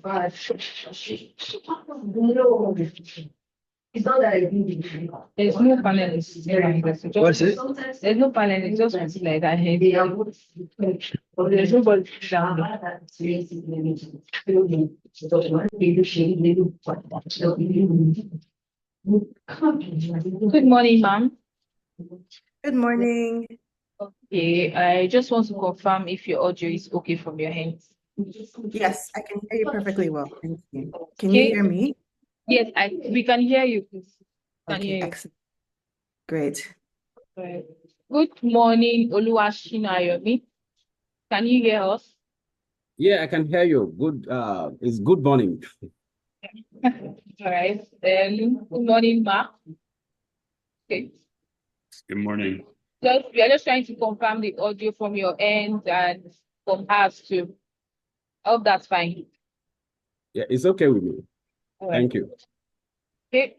But it's not that I do it. There's no panelists here like that. So What's it? there's no panelists, just something like that. They are There's nobody down there. Good morning, ma'am. Good morning. Okay, I just want to confirm if your audio is okay from your hands. Yes, I can hear you perfectly well. Thank you. Can you Okay. hear me? Yes, we can hear you, please. Can hear Okay, you. excellent. Great. Right. Good morning, Oluwashinayomi. Can you hear us? Yeah, I can hear you. Good. It's good morning. All right. Good morning, Ma. Okay. Good morning. We are just trying to confirm the audio from your end and from us too. I hope that's fine. Yeah, it's okay with me. All right. Thank you. Okay.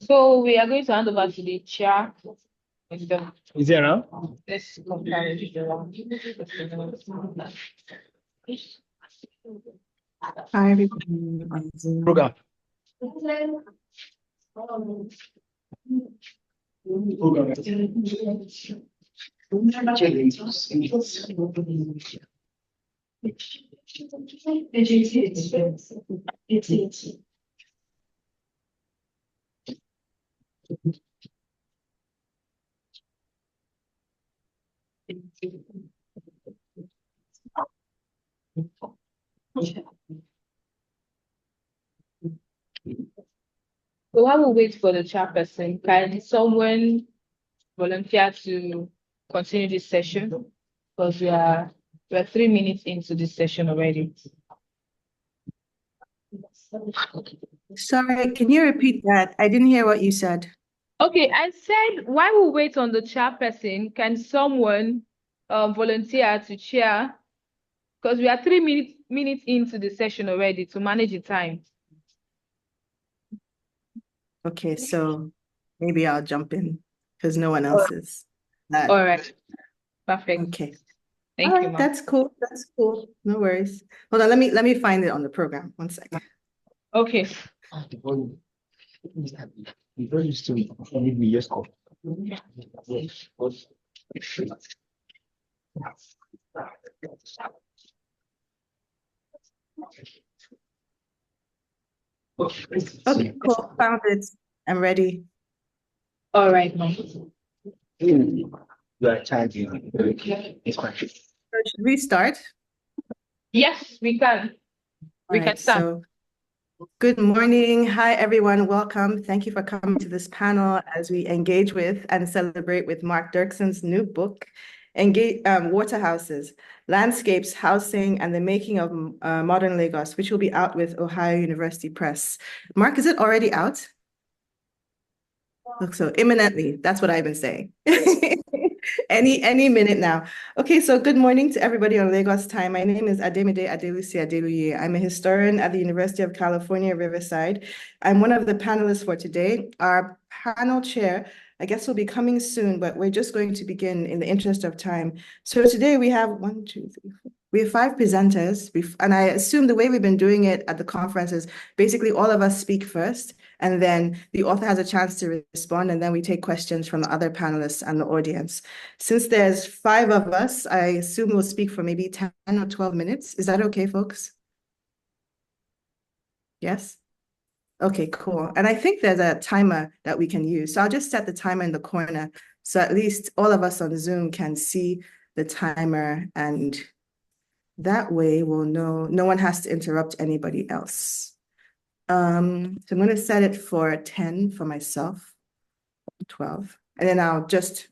So we are going to hand over to the chair. Is it around? Let's compare it. Hi, everybody on Zoom. Program. So while we wait for the chairperson, can someone volunteer to continue this session? Because we're 3 minutes into this session already. Sorry, can you repeat that? I didn't hear what you said. Okay, I said while we wait on the chairperson, can someone volunteer to chair? Because we are 3 minutes into the session already to manage the time. Okay, so maybe I'll jump in because no one else is. All right. Perfect. Okay. Thank All you, right, ma'am. that's cool. That's cool. No worries. Hold on, let me find it on the program. One second. Okay. Okay, cool. Found it. I'm ready. All right, ma'am. You are charging. It's fine. So should we start? Yes, we can. We All can right, start. so good morning. Hi, everyone. Welcome. Thank you for coming to this panel as we engage with and celebrate with Mark Duerksen's new book, Waterhouses, Landscapes, Housing, and the Making of Modern Lagos, which will be out with Ohio University Press. Mark, is it already out? So imminently, that's what I've been saying. Any minute now. Okay, so good morning to everybody on Lagos time. My name is Ademide Adelusi Adeluye. I'm a historian at the University of California, Riverside. I'm one of the panelists for today. Our panel chair, I guess, will be coming soon, but we're just going to begin in the interest of time. So today we have 1, 2, 3, 4. We have 5 presenters, and I assume the way we've been doing it at the conference is basically all of us speak first, and then the author has a chance to respond, and then we take questions from the other panelists and the audience. Since there's 5 of us, I assume we'll speak for maybe 10 or 12 minutes. Is that okay, folks? Yes? Okay, cool. And I think there's a timer that we can use. So I'll just set the timer in the corner, so at least all of us on Zoom can see the timer, and that way we'll know no one has to interrupt anybody else. So I'm going to set it for 10 for myself, 12, and then I'll just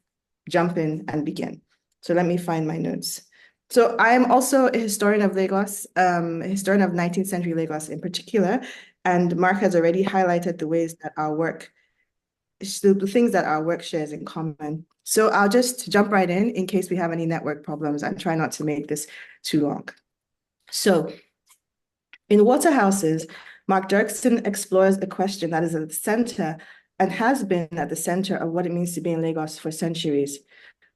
jump in and begin. So let me find my notes. So I am also a historian of Lagos, a historian of 19th century Lagos in particular, and Mark has already highlighted the ways that our work, the things that our work shares in common. So I'll just jump right in case we have any network problems and try not to make this too long. So in Waterhouses, Mark Duerksen explores a question that is at the center and has been at the center of what it means to be in Lagos for centuries.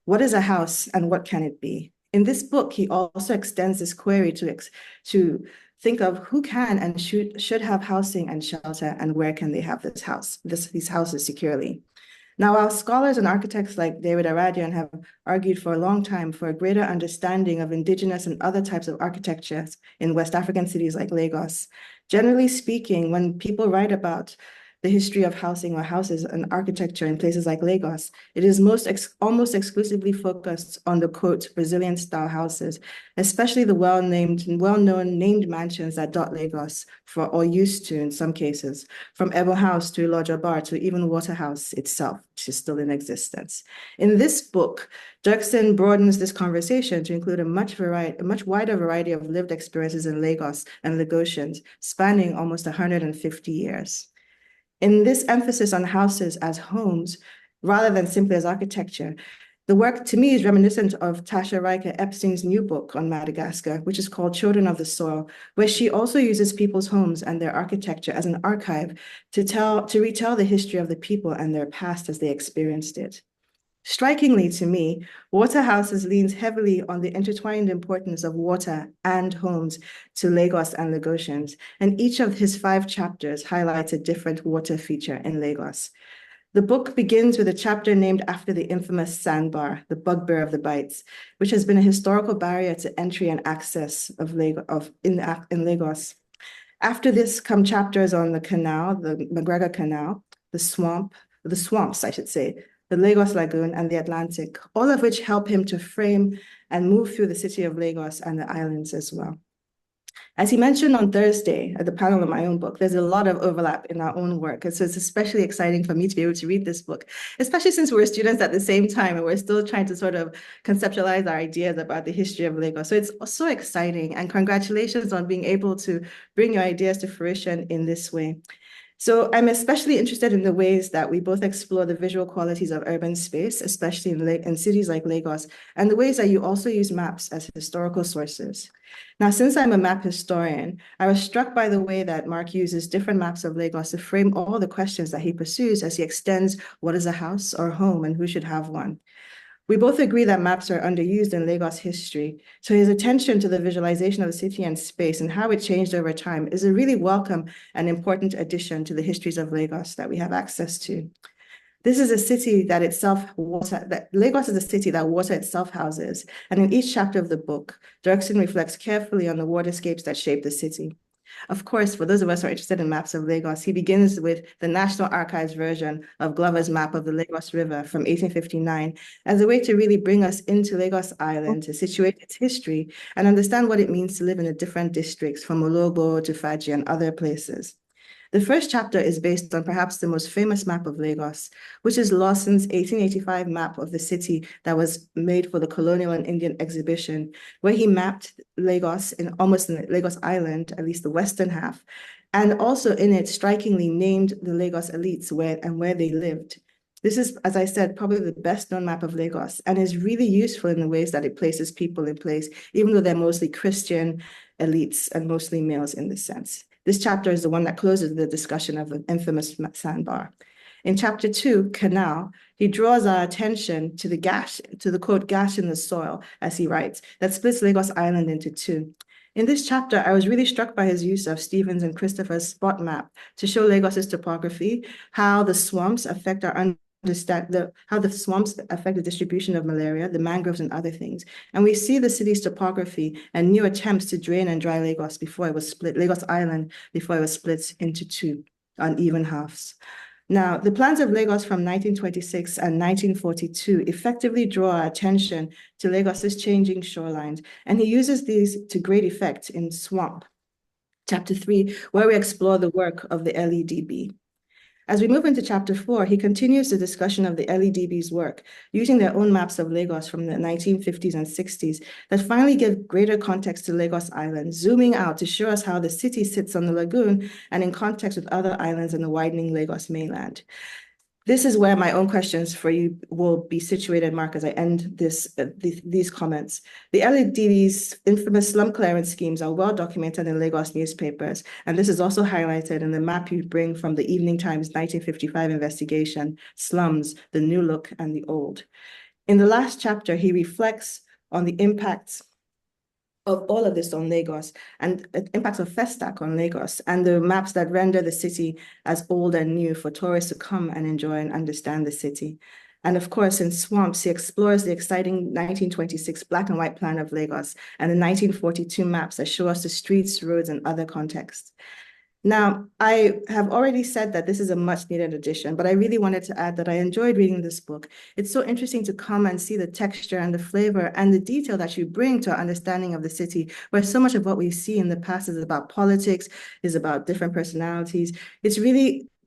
What is a house and what can it be? In this book, he also extends this query to think of who can and should have housing and shelter, and where can they have these houses securely. Now, our scholars and architects like David Aradian have argued for a long time for a greater understanding of indigenous and other types of architectures in West African cities like Lagos. Generally speaking, when people write about the history of housing or houses and architecture in places like Lagos, it is almost exclusively focused on the, quote, Brazilian style houses, especially the well-known named mansions that dot Lagos or used to in some cases, from Ebo House to Iloja Bar to even Waterhouse itself, which is still in existence. In this book, Duerksen broadens this conversation to include a much wider variety of lived experiences in Lagos and Lagosians, spanning almost 150 years. In this emphasis on houses as homes, rather than simply as architecture, the work to me is reminiscent of Tasha Riker Epstein's new book on Madagascar, which is called Children of the Soil, where she also uses people's homes and their architecture as an archive to retell the history of the people and their past as they experienced it. Strikingly to me, Waterhouses leans heavily on the intertwined importance of water and homes to Lagos and Lagosians, and each of his 5 chapters highlights a different water feature in Lagos. The book begins with a chapter named after the infamous sandbar, the bugbear of the bights, which has been a historical barrier to entry and access in Lagos. After this come chapters on the canal, the McGregor Canal, the swamps, I should say, the Lagos Lagoon, and the Atlantic, all of which help him to frame and move through the city of Lagos and the islands as well. As he mentioned on Thursday at the panel of my own book, there's a lot of overlap in our own work. And so it's especially exciting for me to be able to read this book, especially since we're students at the same time and we're still trying to sort of conceptualize our ideas about the history of Lagos. So it's so exciting, and congratulations on being able to bring your ideas to fruition in this way. So I'm especially interested in the ways that we both explore the visual qualities of urban space, especially in cities like Lagos, and the ways that you also use maps as historical sources. Now, since I'm a map historian, I was struck by the way that Mark uses different maps of Lagos to frame all the questions that he pursues as he extends what is a house or home and who should have one. We both agree that maps are underused in Lagos history, so his attention to the visualization of the city and space and how it changed over time is a really welcome and important addition to the histories of Lagos that we have access to. This is a city Lagos is a city that water itself houses, and in each chapter of the book, Duerksen reflects carefully on the waterscapes that shape the city. Of course, for those of us who are interested in maps of Lagos, he begins with the National Archives version of Glover's map of the Lagos River from 1859 as a way to really bring us into Lagos Island, to situate its history and understand what it means to live in the different districts from Ologbo to Faji and other places. The first chapter is based on perhaps the most famous map of Lagos, which is Lawson's 1885 map of the city that was made for the Colonial and Indian exhibition, where he mapped Lagos in Lagos Island, at least the western half, and also in it strikingly named the Lagos elites where they lived. This is, as I said, probably the best known map of Lagos and is really useful in the ways that it places people in place, even though they're mostly Christian elites and mostly males in this sense. This chapter is the one that closes the discussion of the infamous sandbar. In chapter 2, Canal, he draws our attention to the quote, gash in the soil, as he writes, that splits Lagos Island into 2. In this chapter, I was really struck by his use of Stevens and Christopher's spot map to show Lagos's topography, how the swamps affect the distribution of malaria, the mangroves, and other things. And we see the city's topography and new attempts to drain and dry Lagos Island, before it was split into 2 uneven halves. Now, the plans of Lagos from 1926 and 1942 effectively draw our attention to Lagos's changing shorelines, and he uses these to great effect in Swamp, chapter 3, where we explore the work of the LEDB. As we move into chapter 4, he continues the discussion of the LEDB's work, using their own maps of Lagos from the 1950s and 60s that finally give greater context to Lagos Island, zooming out to show us how the city sits on the lagoon and in context with other islands in the widening Lagos mainland. This is where my own questions for you will be situated, Mark, as I end these comments. The LEDB's infamous slum clearance schemes are well documented in Lagos newspapers, and this is also highlighted in the map you bring from the Evening Times 1955 investigation, Slums, the New Look and the Old. In the last chapter, he reflects on the impacts of all of this on Lagos and impacts of Festac on Lagos and the maps that render the city as old and new for tourists to come and enjoy and understand the city. And of course, in Swamps, he explores the exciting 1926 black and white plan of Lagos and the 1942 maps that show us the streets, roads, and other contexts. Now, I have already said that this is a much needed addition, but I really wanted to add that I enjoyed reading this book. It's so interesting to come and see the texture and the flavor and the detail that you bring to our understanding of the city, where so much of what we see in the past is about politics, is about different personalities.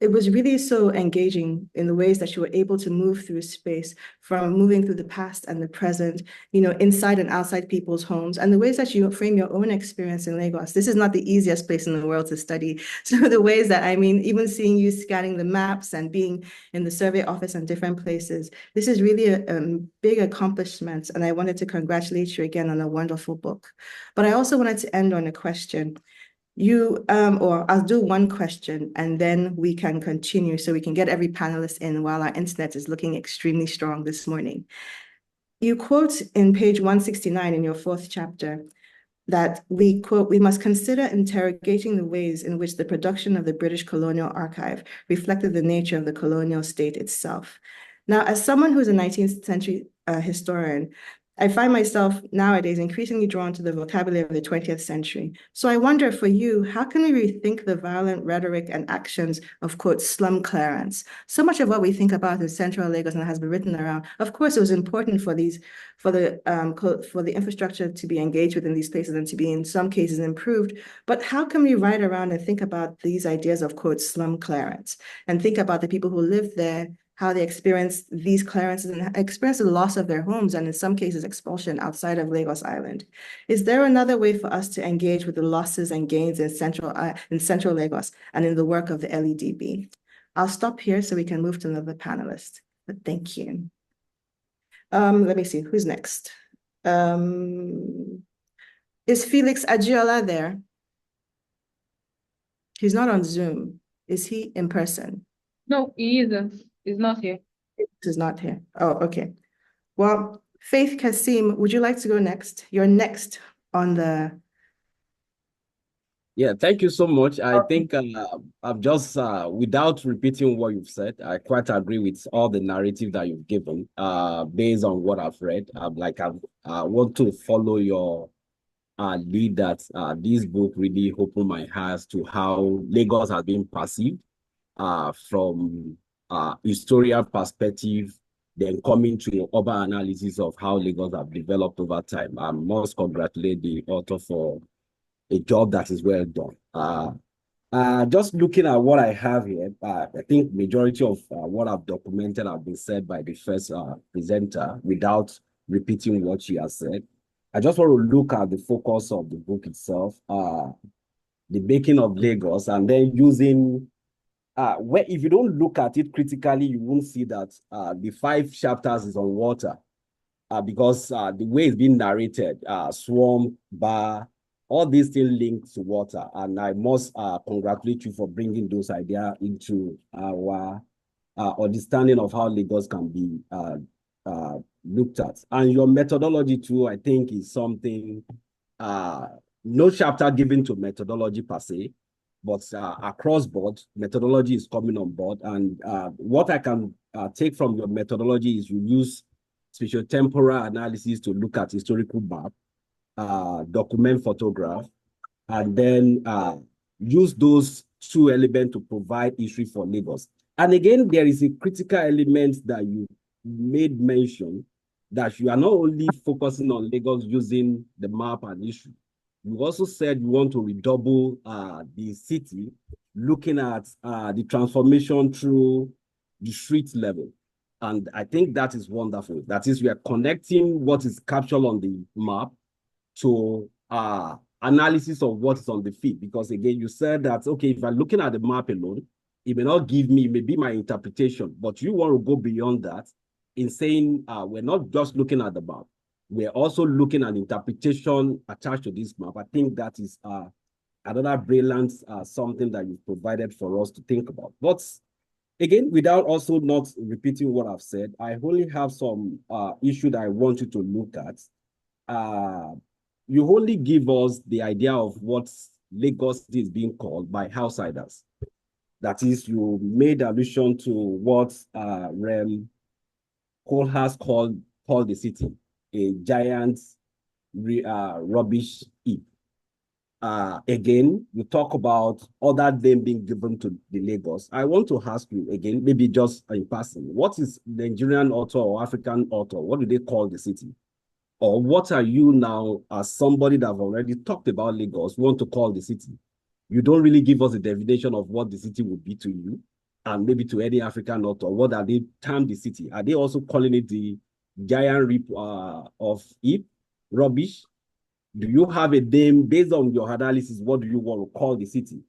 It was really so engaging in the ways that you were able to move through space, from moving through the past and the present, inside and outside people's homes, and the ways that you frame your own experience in Lagos. This is not the easiest place in the world to study. So the ways that, even seeing you scanning the maps and being in the survey office and different places, this is really a big accomplishment. And I wanted to congratulate you again on a wonderful book. But I also wanted to end on a question. Or I'll do one question and then we can continue so we can get every panelist in while our internet is looking extremely strong this morning. You quote in page 169 in your 4th chapter that we quote, "We must consider interrogating the ways in which the production of the British colonial archive reflected the nature of the colonial state itself." Now, as someone who's a 19th century historian, I find myself nowadays increasingly drawn to the vocabulary of the 20th century. So I wonder for you, how can we rethink the violent rhetoric and actions of, quote, slum clearance? So much of what we think about in central Lagos and has been written around, of course, it was important for the infrastructure to be engaged within these places and to be in some cases improved. But how can we write around and think about these ideas of, quote, slum clearance and think about the people who live there, how they experience these clearances and experience the loss of their homes and in some cases expulsion outside of Lagos Island? Is there another way for us to engage with the losses and gains in central Lagos and in the work of the LEDB? I'll stop here so we can move to another panelist, but thank you. Let me see, who's next? Is Felix Agiola there? He's not on Zoom. Is he in person? No, he isn't. He's not here. Is not here. Oh, okay. Well, Faith Kasim, would you like to go next? You're next on the... Yeah, thank you so much. I think I've just, without repeating what you've said, I quite agree with all the narrative that you've given based on what I've read. I want to follow your lead that this book really opened my eyes to how Lagos has been perceived from historical perspective, then coming to urban analysis of how Lagos have developed over time. I must congratulate the author for a job that is well done. Just looking at what I have here, I think majority of what I've documented have been said by the first presenter without repeating what she has said. I just want to look at the focus of the book itself, the making of Lagos, and then using where if you don't look at it critically, you won't see that the 5 chapters is on water because the way it's being narrated, swamp, bar, all these things linked to water. And I must congratulate you for bringing those ideas into our understanding of how Lagos can be looked at. And your methodology too, I think, is something, no chapter given to methodology per se, but across board, methodology is coming on board. And what I can take from your methodology is you use spatiotemporal analysis to look at historical map, document photograph, and then use those 2 elements to provide history for Lagos. And again, there is a critical element that you made mention that you are not only focusing on Lagos using the map and history. You also said you want to redouble the city, looking at the transformation through the street level. And I think that is wonderful. That is, we are connecting what is captured on the map to analysis of what is on the feed. Because again, you said that, okay, if I'm looking at the map alone, it may not give me, maybe my interpretation, but you want to go beyond that in saying we're not just looking at the map. We're also looking at interpretation attached to this map. I think that is another brilliant something that you've provided for us to think about. But again, without also not repeating what I've said, I only have some issue that I want you to look at. You only give us the idea of what Lagos is being called by outsiders. That is, you made allusion to what Rem Koolhaas called the city, a giant rubbish heap. Again, you talk about other name being given to the Lagos. I want to ask you again, maybe just in passing, what is Nigerian author or African author? What do they call the city? Or what are you now, as somebody that have already talked about Lagos, want to call the city? You don't really give us a definition of what the city would be to you, and maybe to any African author. What are they term the city? Are they also calling it the giant heap of heap, rubbish? Do you have a name based on your analysis? What do you want to call the city?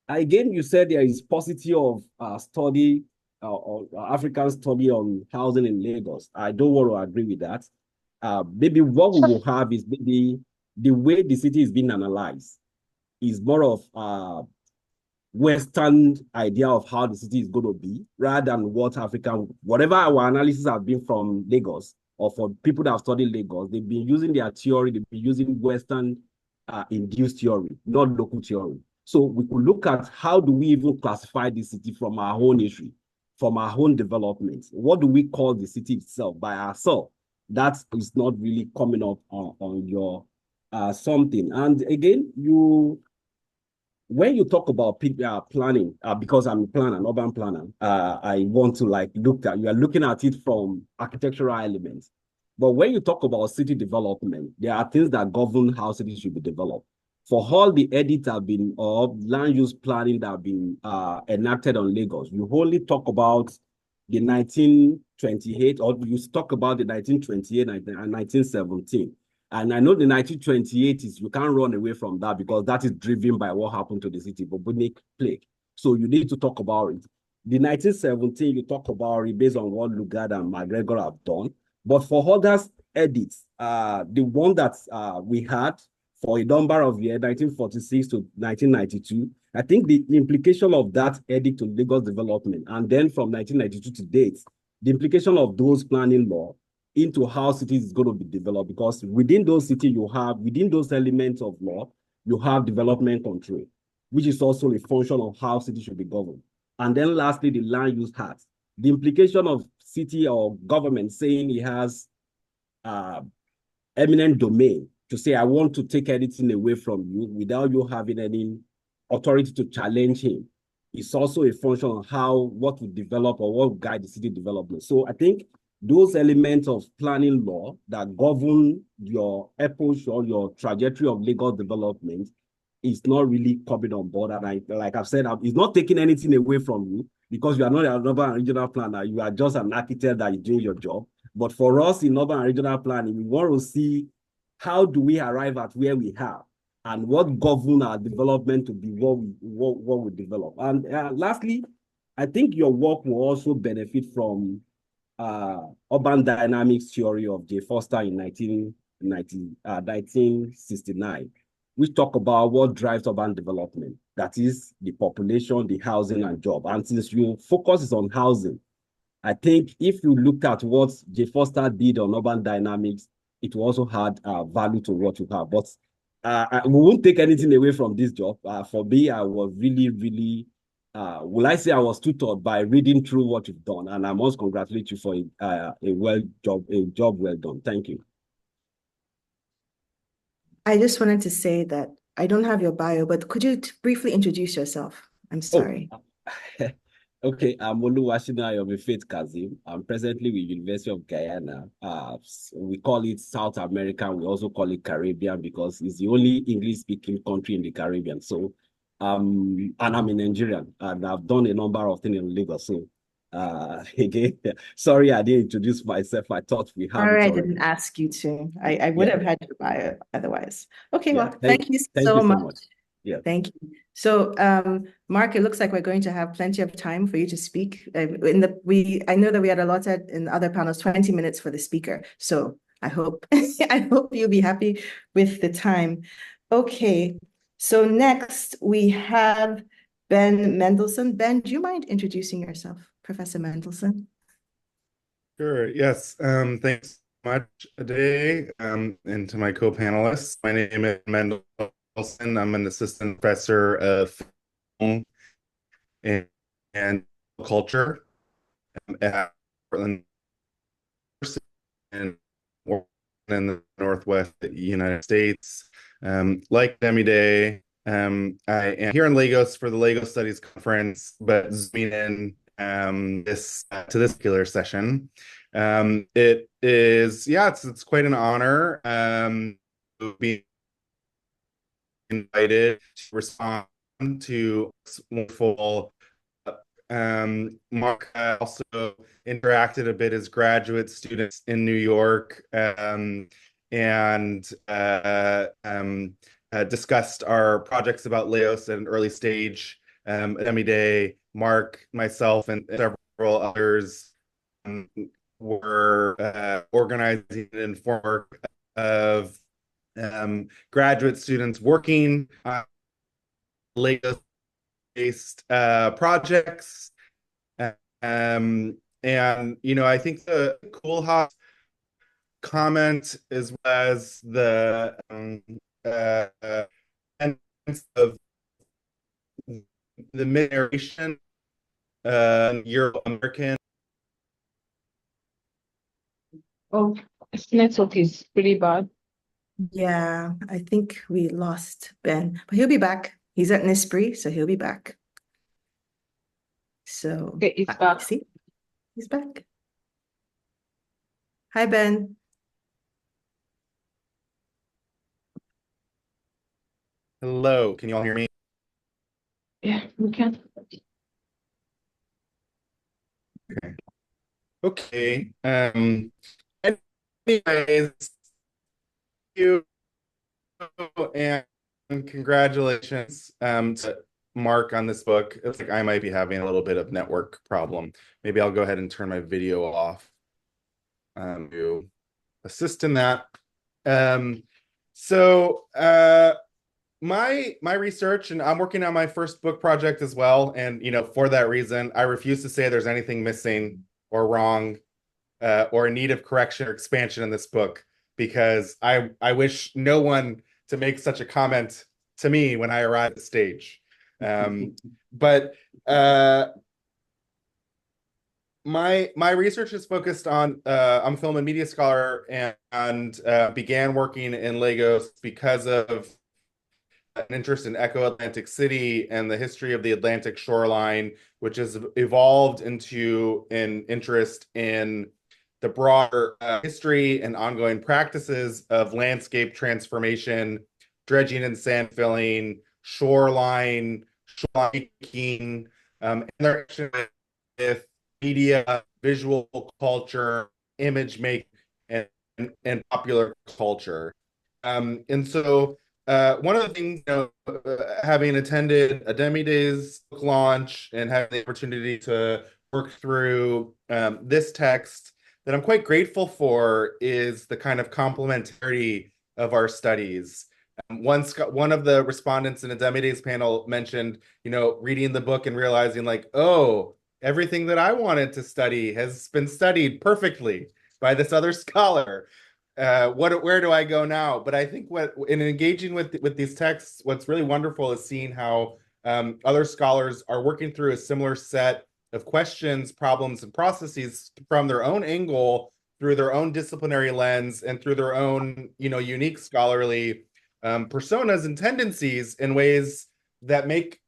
Again, you said there is paucity of study or African study on housing in Lagos. I don't want to agree with that. Maybe what we will have is maybe the way the city is being analyzed is more of Western idea of how the city is going to be, rather than what African, whatever our analysis have been from Lagos, or for people that have studied Lagos, they've been using their theory, they've been using Western induced theory, not local theory. So we could look at how do we even classify the city from our own history, from our own development. What do we call the city itself by ourselves? That is not really coming up on your something. And again, when you talk about planning, because I'm a planner, an urban planner, I want to you are looking at it from architectural elements. But when you talk about city development, there are things that govern how cities should be developed. For all the edits have been, or land use planning that have been enacted on Lagos, you only talk about the 1928, or you talk about the 1928 and 1917. And I know the 1928 is, you can't run away from that because that is driven by what happened to the city, bubonic plague. So you need to talk about it. The 1917, you talk about it based on what Lugard and McGregor have done. But for others edits, the one that we had for a number of years, 1946 to 1992, I think the implication of that edict to Lagos development, and then from 1992 to date, the implication of those planning law into how cities is going to be developed, because within those cities within those elements of law, you have development control, which is also a function of how cities should be governed. And then lastly, the land use act. The implication of city or government saying it has eminent domain to say, I want to take anything away from you without you having any authority to challenge him. It's also a function of what would develop or what would guide the city development. So I think those elements of planning law that govern your approach or your trajectory of Lagos development is not really coming on board. And like I've said, it's not taking anything away from you because you are not an urban and regional planner. You are just an architect that is doing your job. But for us in urban and regional planning, we want to see how do we arrive at where we have and what govern our development to be what we develop. And lastly, I think your work will also benefit from urban dynamics theory of J. Foster in 1969, which talk about what drives urban development. That is the population, the housing, and job. And since your focus is on housing, I think if you look at what J. Foster did on urban dynamics, it will also add value to what you have. But we won't take anything away from this job. For me, I was really, really will I say I was tutored by reading through what you've done, and I must congratulate you for a job well done. Thank you. I just wanted to say that I don't have your bio, but could you briefly introduce yourself? I'm sorry. Okay, I'm Oluwashina Faith Kazim. I'm presently with University of Guyana. We call it South America. We also call it Caribbean because it's the only English-speaking country in the Caribbean. So, and I'm a Nigerian, and I've done a number of things in Lagos. So, again, sorry I didn't introduce myself. I thought we had Sorry, it I already. didn't ask you to. I would have had your bio otherwise. Okay, Yeah, well, thank you thank so you so much. much. Yeah. Thank you. So, Mark, it looks like we're going to have plenty of time for you to speak. I know that we had allotted in other panels 20 minutes for the speaker. So I hope I hope you'll be happy with the time. Okay. So next we have Ben Mendelsohn. Ben, do you mind introducing yourself, Professor Mendelsohn? Sure. Yes. Thanks so much, Ade, and to my co-panelists. My name is Mendelsohn. I'm an assistant professor of film and culture at Portland University in the Northwest United States. Like Demi Day, I am here in Lagos for the Lagos Studies Conference, but zooming in to this particular session. It is, yeah, it's quite an honor to be invited to respond to this wonderful. Mark also interacted a bit as graduate students in New York, and discussed our projects about Laos at an early stage. Demi Day, Mark, myself, and several others were organizing an informed work of graduate students working on Lagos-based projects. And, I think the Cool House comment, as well as the of the mid-narration, Euro-American. Oh, his network is pretty bad. Yeah, I think we lost Ben, but he'll be back. He's at NISPRI, so he'll be back. So, Okay, it's back. see, he's back. Hi, Ben. Hello, can you all hear me? Yeah, we can. Okay. Anyways, you and congratulations to Mark on this book. It's like I might be having a little bit of network problem. Maybe I'll go ahead and turn my video off to assist in that. My research, and I'm working on my first book project as well, and for that reason I refuse to say there's anything missing or wrong or in need of correction or expansion in this book, because I wish no one to make such a comment to me when I arrive at the stage. But my research is focused on I'm a film and media scholar, and began working in Lagos because of an interest in Echo Atlantic City and the history of the Atlantic shoreline, which has evolved into an interest in the broader history and ongoing practices of landscape transformation, dredging and sand filling, shoreline making, and their action with media, visual culture, image making, and popular culture. And so one of the things, having attended a Demi Day's book launch and having the opportunity to work through this text, that I'm quite grateful for is the kind of complementarity of our studies. One of the respondents in a Demi Day's panel mentioned, reading the book and realizing like, oh, everything that I wanted to study has been studied perfectly by this other scholar. Where do I go now? But I think in engaging with these texts, what's really wonderful is seeing how other scholars are working through a similar set of questions, problems, and processes from their own angle, through their own disciplinary lens, and through their own unique scholarly personas and tendencies, in ways that make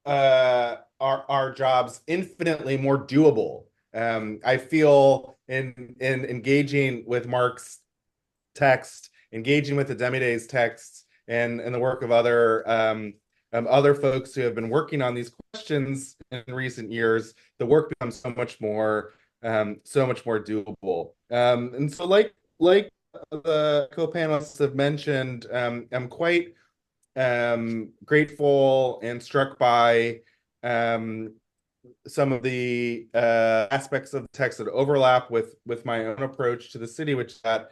our jobs infinitely more doable. I feel in engaging with Mark's text, engaging with the Demi Day's texts, and the work of other folks who have been working on these questions in recent years, the work becomes so much more doable. And so, like the co-panelists have mentioned, I'm quite grateful and struck by some of the aspects of the text that overlap with my own approach to the city, which is that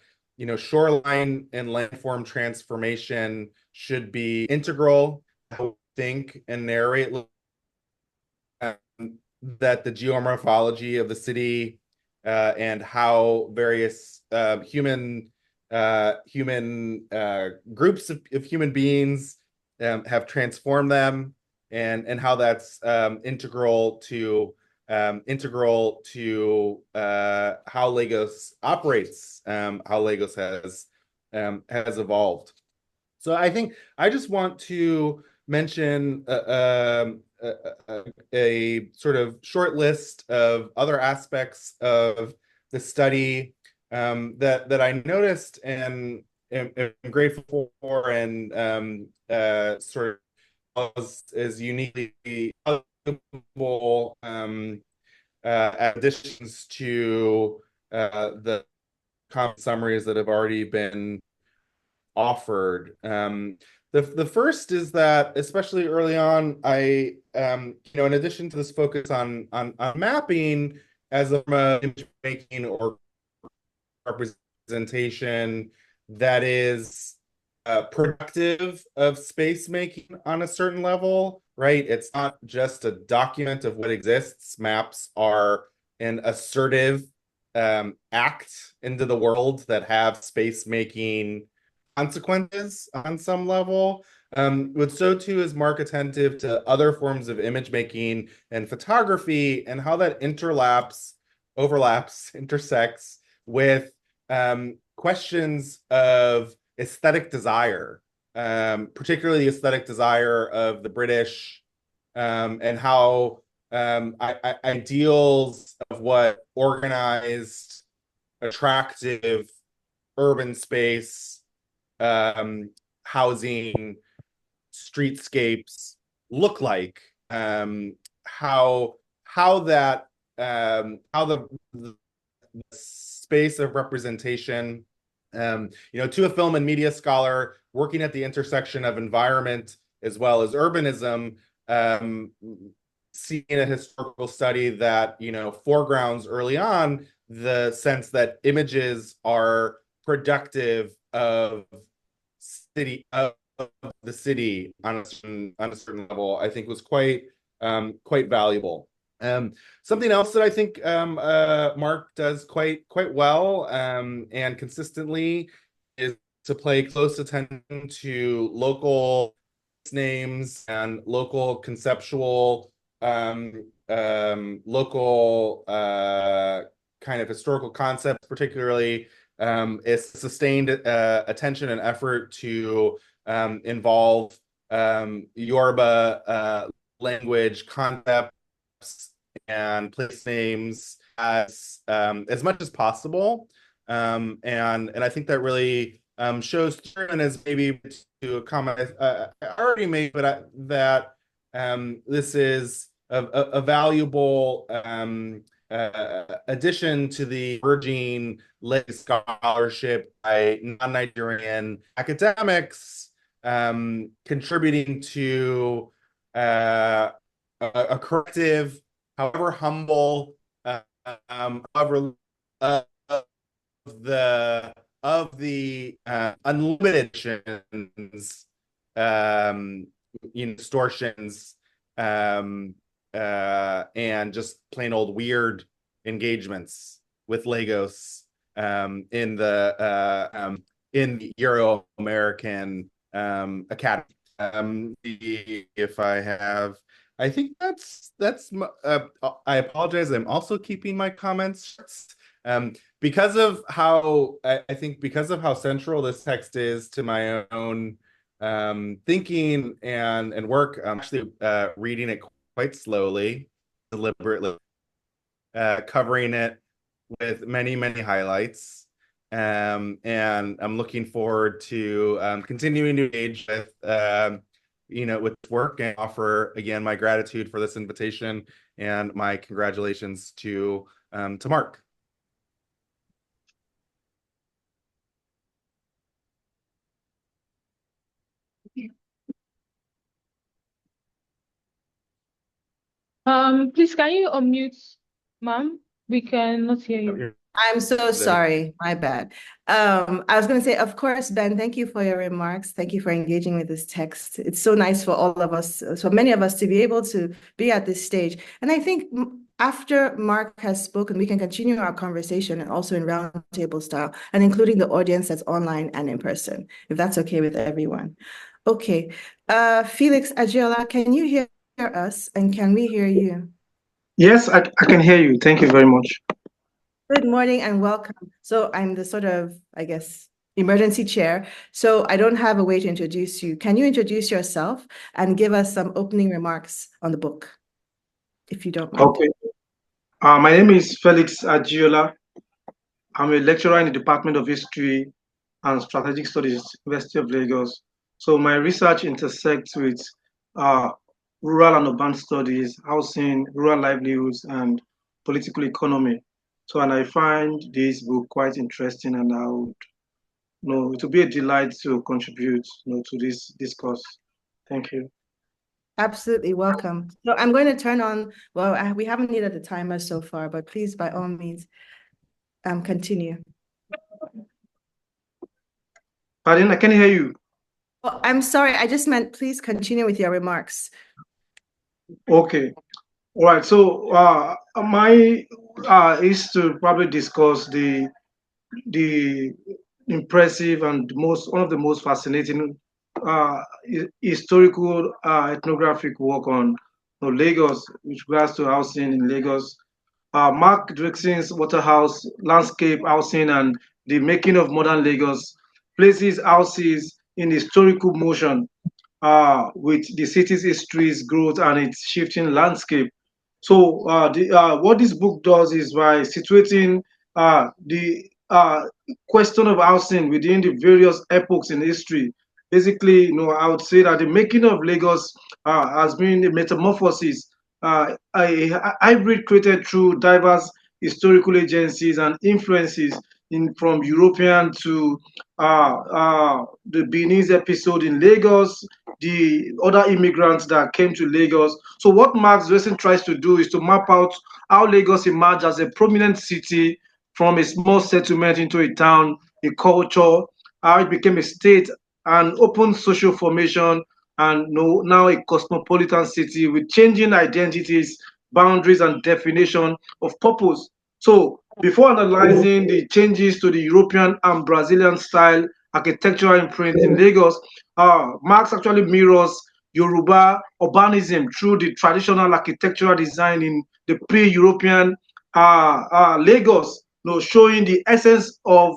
shoreline and landform transformation should be integral to how we think and narrate that the geomorphology of the city and how various human groups of human beings have transformed them, and how that's integral to how Lagos operates, how Lagos has evolved. So I think I just want to mention a sort of short list of other aspects of the study that I noticed and am grateful for, and sort of as uniquely valuable additions to the common summaries that have already been offered. The first is that, especially early on, I in addition to this focus on mapping as a form of image making or representation that is productive of space making on a certain level, right? It's not just a document of what exists. Maps are an assertive act into the world that have space making consequences on some level. But so too is Mark attentive to other forms of image making and photography, and how that overlaps, intersects with questions of aesthetic desire, particularly the aesthetic desire of the British, and how ideals of what organized, attractive urban space, housing, streetscapes look like, how the space of representation, to a film and media scholar working at the intersection of environment as well as urbanism, seeing a historical study that foregrounds early on the sense that images are productive of the city on a certain level, I think was quite valuable. Something else that I think Mark does quite well and consistently is to pay close attention to local names and local conceptual, local kind of historical concepts, particularly is sustained attention and effort to involve Yoruba language concepts and place names as much as possible, and I think that really shows through, and as maybe to a comment I already made, but that this is a valuable addition to the emerging lay scholarship by non-Nigerian academics, contributing to a corrective, however humble, however of the unlimited distortions, and just plain old weird engagements with Lagos in the Euro-American Academy. If I have, I think that's I apologize. I'm also keeping my comments because of how because of how central this text is to my own thinking and work. I'm actually reading it quite slowly, deliberately, covering it with many highlights. And I'm looking forward to continuing to engage with with work, and offer again my gratitude for this invitation and my congratulations to Mark. Please, can you unmute, ma'am? We cannot hear you. I'm so sorry. My bad. I was going to say, of course, Ben, thank you for your remarks. Thank you for engaging with this text. It's so nice for all of us, so many of us, to be able to be at this stage. And I think after Mark has spoken, we can continue our conversation and also in roundtable style, and including the audience that's online and in person, if that's okay with everyone. Okay. Felix Agiola, can you hear us and can we hear you? Yes, I can hear you. Thank you very much. Good morning and welcome. So I'm the sort of, I guess, emergency chair. So I don't have a way to introduce you. Can you introduce yourself and give us some opening remarks on the book, if you don't mind? Okay. My name is Felix Agiola. I'm a lecturer in the Department of History and Strategic Studies, University of Lagos. So my research intersects with rural and urban studies, housing, rural livelihoods, and political economy. So, and I find this book quite interesting, and I would, it will be a delight to contribute, to this discourse. Thank you. Absolutely welcome. So I'm going to turn on, well, we haven't needed the timer so far, but please, by all means, continue. Pardon, I can hear you. Oh, I'm sorry, I just meant please continue with your remarks. Okay. All right. So my is to probably discuss the impressive and one of the most fascinating historical ethnographic work on Lagos, which regards to housing in Lagos. Mark Duerksen's Waterhouse Landscape Housing and the Making of Modern Lagos places houses in historical motion with the city's histories, growth, and its shifting landscape. So, what this book does is by situating the question of housing within the various epochs in history. Basically, I would say that the making of Lagos has been a metamorphosis, a hybrid created through diverse historical agencies and influences from European to the Benin's episode in Lagos, the other immigrants that came to Lagos. So what Mark Duerksen tries to do is to map out how Lagos emerged as a prominent city from a small settlement into a town, a culture, how it became a state, an open social formation, and now a cosmopolitan city with changing identities, boundaries, and definition of purpose. So before analyzing the changes to the European and Brazilian style architectural imprint in Lagos, Marx actually mirrors Yoruba urbanism through the traditional architectural design in the pre-European Lagos, showing the essence of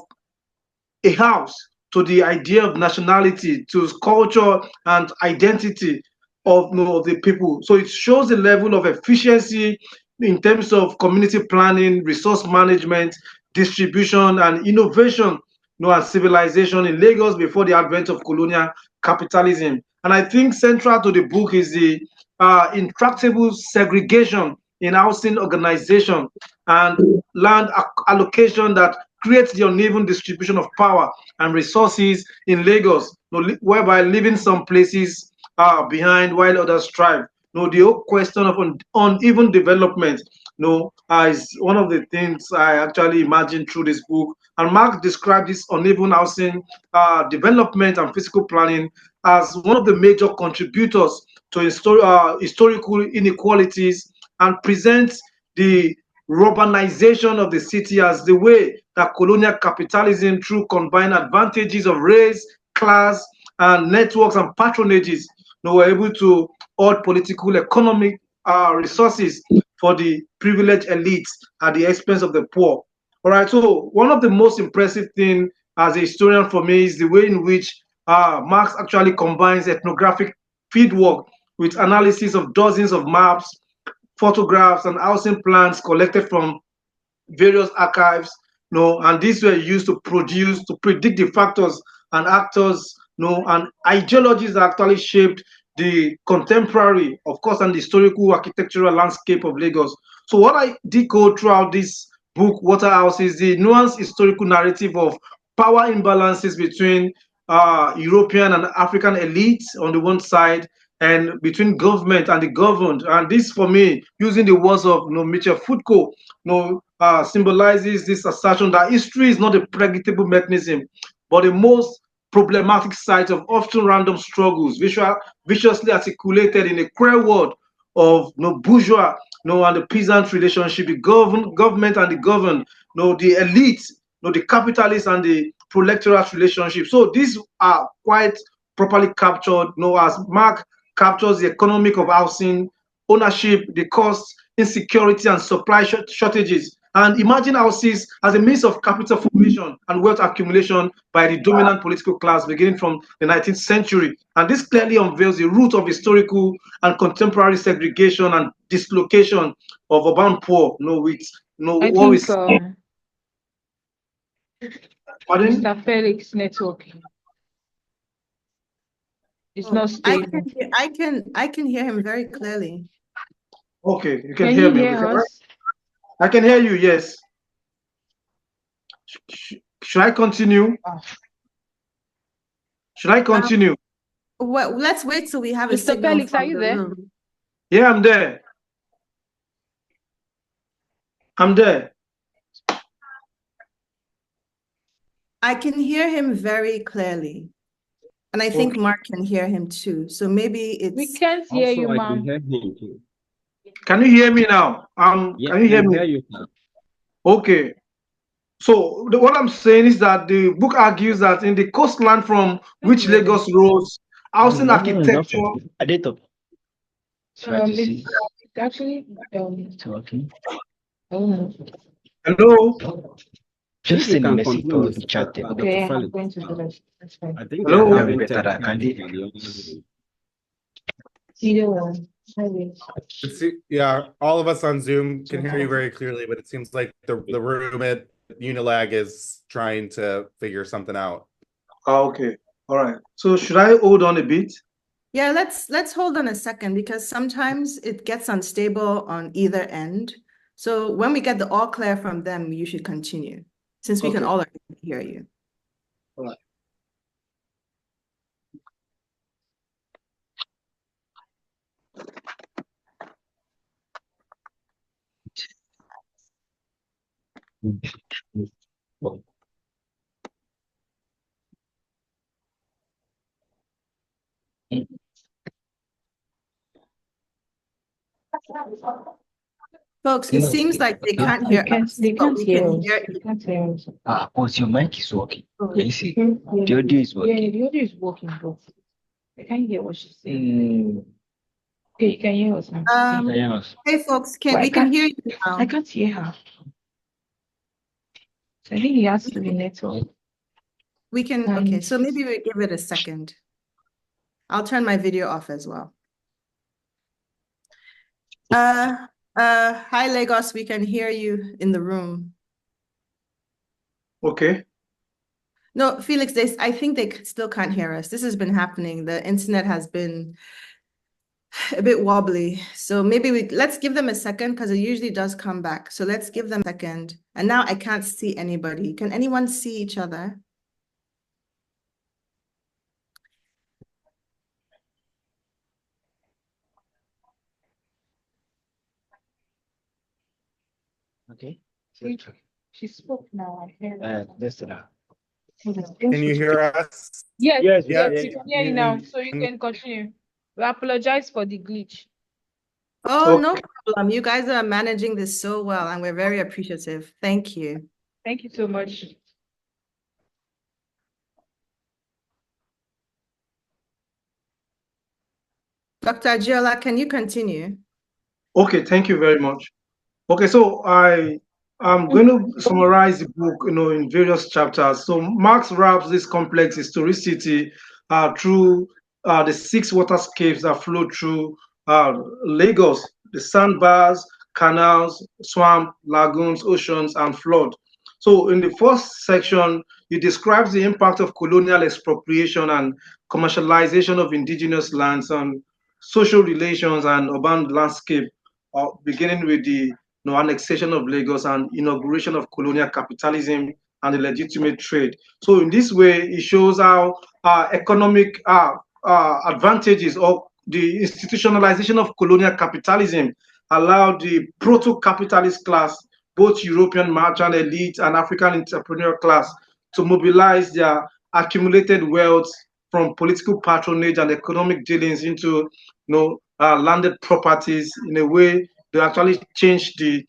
a house to the idea of nationality, to culture and identity of the people. So it shows the level of efficiency in terms of community planning, resource management, distribution, and innovation, and civilization in Lagos before the advent of colonial capitalism. And I think central to the book is the intractable segregation in housing organization and land allocation that creates the uneven distribution of power and resources in Lagos, whereby leaving some places behind while others thrive. The whole question of uneven development is one of the things I actually imagined through this book. And Mark described this uneven housing development and physical planning as one of the major contributors to historical inequalities, and presents the urbanization of the city as the way that colonial capitalism, through combined advantages of race, class, and networks and patronages, were able to hold political, economic resources for the privileged elites at the expense of the poor. All right, so one of the most impressive things as a historian for me is the way in which Marx actually combines ethnographic fieldwork with analysis of dozens of maps, photographs, and housing plans collected from various archives, and these were used to predict the factors and actors, and ideologies that actually shaped the contemporary, of course, and the historical architectural landscape of Lagos. So what I decode throughout this book, Waterhouses, is the nuanced historical narrative of power imbalances between European and African elites on the one side, and between government and the governed. And this, for me, using the words of Michel Foucault, symbolizes this assertion that history is not a predictable mechanism, but the most problematic site of often random struggles, viciously articulated in a cruel world of bourgeois and the peasant relationship, the government and the governed, the elite, the capitalist and the proletariat relationship. So these are quite properly captured, as Mark captures the economic of housing, ownership, the costs, insecurity, and supply shortages. And imagine houses as a means of capital formation and wealth accumulation by the dominant political class beginning from the 19th century. And this clearly unveils the root of historical and contemporary segregation and dislocation of urban poor, with I what we think see. Pardon? Mr. Felix network is not stable. I can hear him very clearly. Okay, you can Can hear you me. hear us? I can hear you, yes. Should I continue? Should I continue? Well, let's wait till we have a Mr. signal Felix, are from you the there? room. Yeah, I'm there. I'm there. I can hear him very clearly. And I think Mark can hear him too. So maybe We it's can't hear Also, you, I can ma'am. hear him too. Can you hear me now? Yeah, Can you hear I me? hear you now. Okay. So what I'm saying is that the book argues that in the coastland from which Lagos rose, housing architecture. I did talk. It's actually Talking. oh, Hello? Just You send a can message continue, or the chat. Dr. okay. I'm Felix. going to do this. That's fine. I think Hello? you're Yeah, having better. technical Can they- difficulties. Either one. Highways. Yeah, all of us on Zoom can hear you very clearly, but it seems like the room at Unilag is trying to figure something out. Okay. All right. So should I hold on a bit? Yeah, let's hold on a second because sometimes it gets unstable on either end. So when we get the all clear from them, you should continue since we can Okay. all hear you. All right. Folks, it seems like they can't hear us, They but can't we hear can us. hear They you. can't hear us. Because your mic is working. Can you see? Yeah, The audio is yeah, working. the audio is working, but I can't hear what she's saying. Okay, you can hear us now. Yes. Hey folks, But I we can can't- hear you now. I can't hear her. So I think it has to be network. We can, okay, so maybe we give it a second. I'll turn my video off as well. Hi Lagos, we can hear you in the room. Okay. No, Felix, I think they still can't hear us. This has been happening. The internet has been a bit wobbly. So maybe let's give them a second because it usually does come back. So let's give them a second. And now I can't see anybody. Can anyone see each other? Okay. She spoke now. I heard her. Listen. Can you hear us? Yes, Yes, yes, yes, we can hear you now. So you can continue. We apologize for the glitch. Oh, Okay. no problem. You guys are managing this so well, and we're very appreciative. Thank you. Thank you so much. Dr. Agiola, can you continue? Okay, thank you very much. Okay, so I'm going to summarize the book, in various chapters. So Marx wraps this complex historicity through the 6 waterscapes that flow through Lagos: the sandbars, canals, swamp, lagoons, oceans, and flood. So in the first section, he describes the impact of colonial expropriation and commercialization of indigenous lands on social relations and urban landscape, beginning with the annexation of Lagos and inauguration of colonial capitalism and the legitimate trade. So in this way, it shows how economic advantages of the institutionalization of colonial capitalism allowed the proto-capitalist class both European merchant elite and African entrepreneur class to mobilize their accumulated wealth from political patronage and economic dealings into landed properties in a way they actually changed the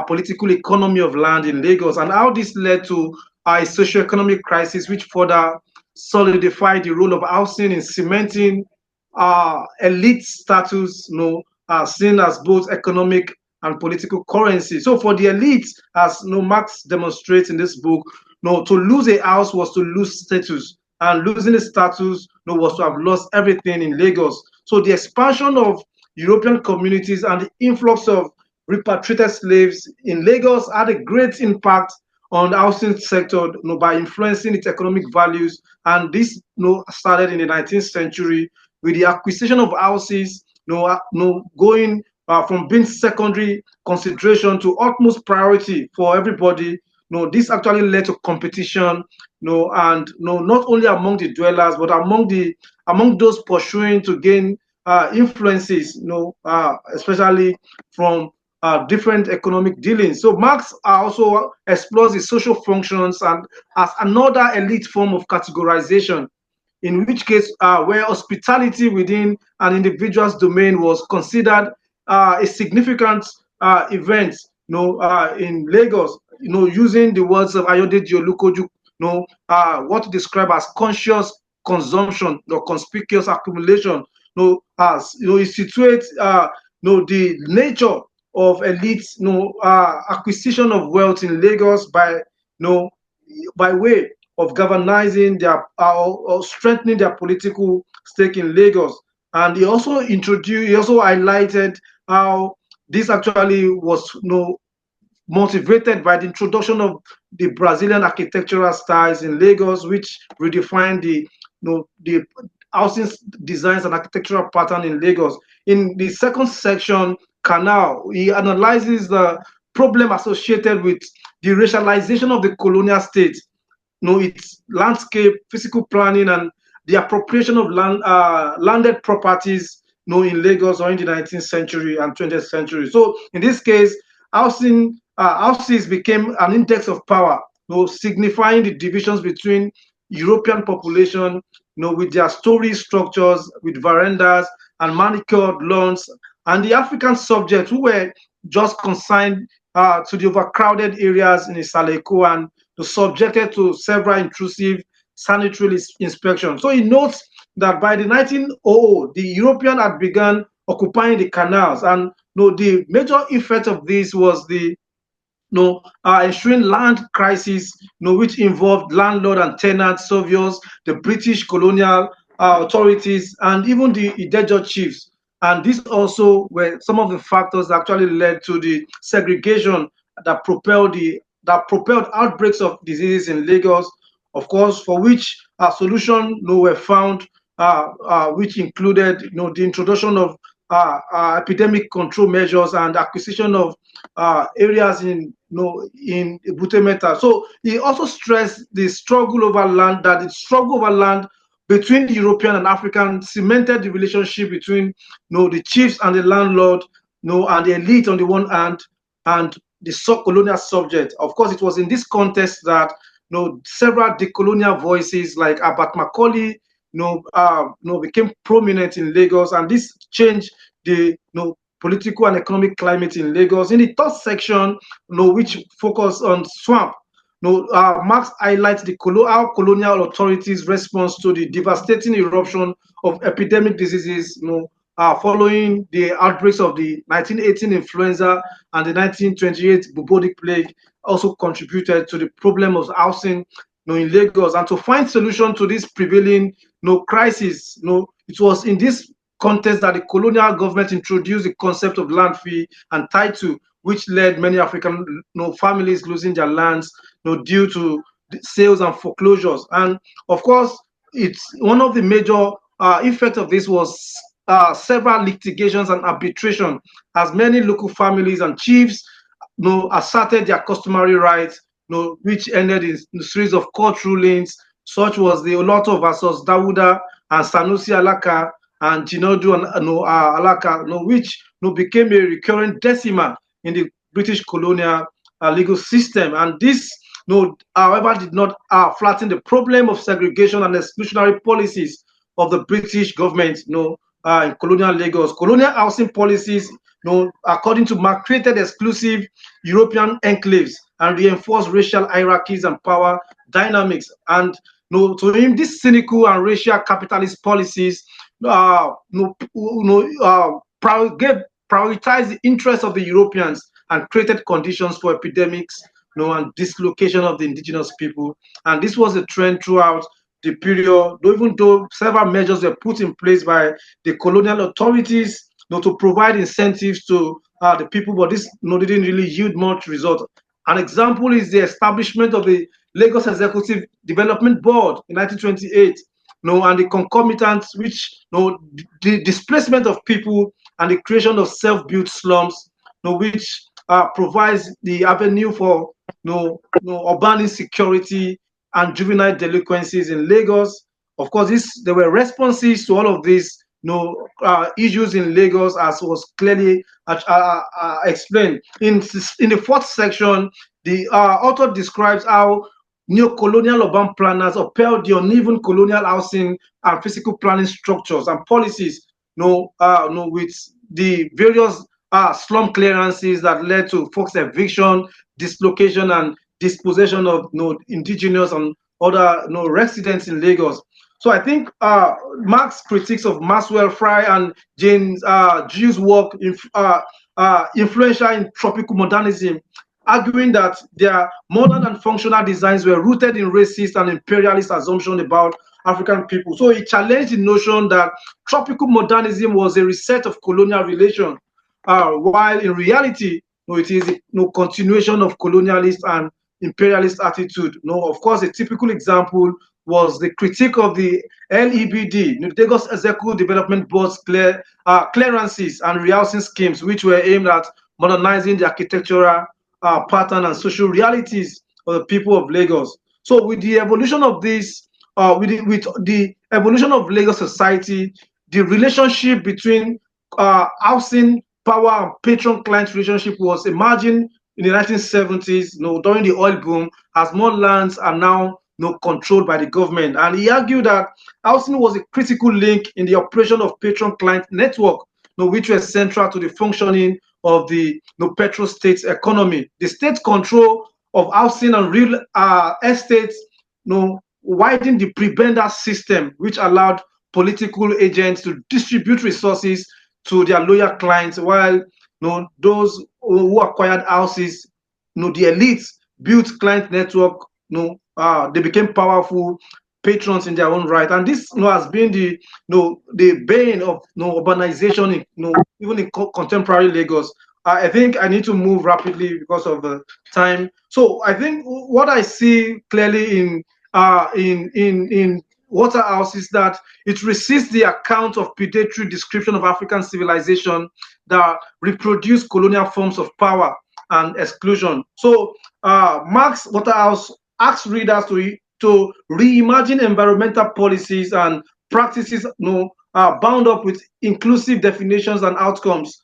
political economy of land in Lagos, and how this led to a socio-economic crisis which further solidified the role of housing in cementing elite status, seen as both economic and political currency. So for the elites, as Marx demonstrates in this book, to lose a house was to lose status, and losing the status was to have lost everything in Lagos. So the expansion of European communities and the influx of repatriated slaves in Lagos had a great impact on the housing sector by influencing its economic values. And this started in the 19th century with the acquisition of houses going from being secondary consideration to utmost priority for everybody. This actually led to competition, and not only among the dwellers, but among those pursuing to gain influences, especially from different economic dealings. So Marx also explores the social functions and as another elite form of categorization, in which case where hospitality within an individual's domain was considered a significant event, in Lagos, using the words of Ayodeji Olukoju, what to describe as conscious consumption or conspicuous accumulation, as it situates the nature of elite acquisition of wealth in Lagos by way of galvanizing their or strengthening their political stake in Lagos. And he also highlighted how this actually was motivated by the introduction of the Brazilian architectural styles in Lagos, which redefined the housing designs and architectural pattern in Lagos. In the second section, Canal, he analyzes the problem associated with the racialization of the colonial state, its landscape, physical planning, and the appropriation of landed properties, in Lagos or in the 19th century and 20th century. So in this case, houses became an index of power, signifying the divisions between European population, with their story structures, with verandas and manicured lawns, and the African subjects who were just consigned to the overcrowded areas in Isaleko and subjected to several intrusive sanitary inspections. So he notes that by the 1900, the European had begun occupying the canals, and the major effect of this was the ensuing land crisis, which involved landlord and tenant surveyors, the British colonial authorities, and even the Idaho chiefs. And these also were some of the factors that actually led to the segregation that propelled outbreaks of diseases in Lagos, of course, for which a solution were found, which included the introduction of epidemic control measures and acquisition of areas in Butemeta. So he also stressed the struggle over land, that the struggle over land between the European and African cemented the relationship between the chiefs and the landlord, and the elite on the one hand, and the colonial subject. Of course, it was in this context that several decolonial voices like Abat Macaulay became prominent in Lagos, and this changed the political and economic climate in Lagos. In the third section, which focused on swamp, Marx highlights how colonial authorities' response to the devastating eruption of epidemic diseases, following the outbreaks of the 1918 influenza and the 1928 bubonic plague, also contributed to the problem of housing in Lagos. And to find solution to this prevailing crisis, it was in this context that the colonial government introduced the concept of land fee and title, which led many African families losing their lands due to sales and foreclosures. And of course, it's one of the major effects of this was several litigations and arbitration, as many local families and chiefs asserted their customary rights, which ended in a series of court rulings. Such was the Oloto versus Dawuda and Sanusi Alaka and Jinodu and Alaka, which became a recurrent decima in the British colonial legal system. And this, however, did not flatten the problem of segregation and exclusionary policies of the British government, in colonial Lagos. Colonial housing policies, according to Mark, created exclusive European enclaves and reinforced racial hierarchies and power dynamics. And to him, these cynical and racial capitalist policies prioritized the interests of the Europeans and created conditions for epidemics, and dislocation of the indigenous people. And this was a trend throughout the period, even though several measures were put in place by the colonial authorities, to provide incentives to the people, but this didn't really yield much result. An example is the establishment of the Lagos Executive Development Board in 1928, and the concomitant, the displacement of people and the creation of self-built slums, which provides the avenue for urban insecurity and juvenile delinquencies in Lagos. Of course, there were responses to all of these issues in Lagos, as was clearly explained. In the fourth section, the author describes how neo-colonial urban planners upheld the uneven colonial housing and physical planning structures and policies, with the various slum clearances that led to forced eviction, dislocation, and dispossession of indigenous and other residents in Lagos. So I think Marx's critiques of Maxwell, Fry, and James Jew's work influential in tropical modernism, arguing that their modern and functional designs were rooted in racist and imperialist assumptions about African people. So he challenged the notion that tropical modernism was a reset of colonial relations, while in reality, it is a continuation of colonialist and imperialist attitude. Of course, a typical example was the critique of the LEBD, Lagos Executive Development Board's clearances and rehousing schemes, which were aimed at modernizing the architectural pattern and social realities of the people of Lagos. So with the evolution of this, with the evolution of Lagos society, the relationship between housing, power, and patron-client relationship was emerging in the 1970s, during the oil boom, as more lands are now controlled by the government. And he argued that housing was a critical link in the operation of patron-client network, which was central to the functioning of the petro state's economy. The state control of housing and real estates widened the prebendal system, which allowed political agents to distribute resources to their loyal clients, while those who acquired houses, the elites built client network, they became powerful patrons in their own right. And this has been the bane of urbanization even in contemporary Lagos. I think I need to move rapidly because of the time. So I think what I see clearly in Waterhouse is that it resists the account of predatory description of African civilization that reproduce colonial forms of power and exclusion. So Marx Waterhouse asks readers to reimagine environmental policies and practices bound up with inclusive definitions and outcomes,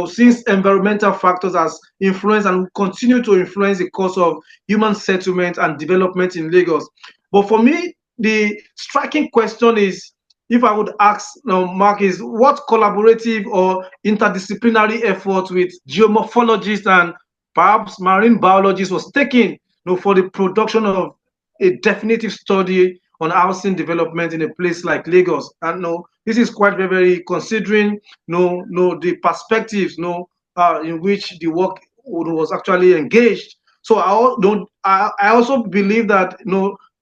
since environmental factors has influenced and will continue to influence the course of human settlement and development in Lagos. But for me, the striking question is, if I would ask Mark, is what collaborative or interdisciplinary effort with geomorphologists and perhaps marine biologists was taken for the production of a definitive study on housing development in a place like Lagos. And this is quite very considering the perspectives in which the work was actually engaged. So I also believe that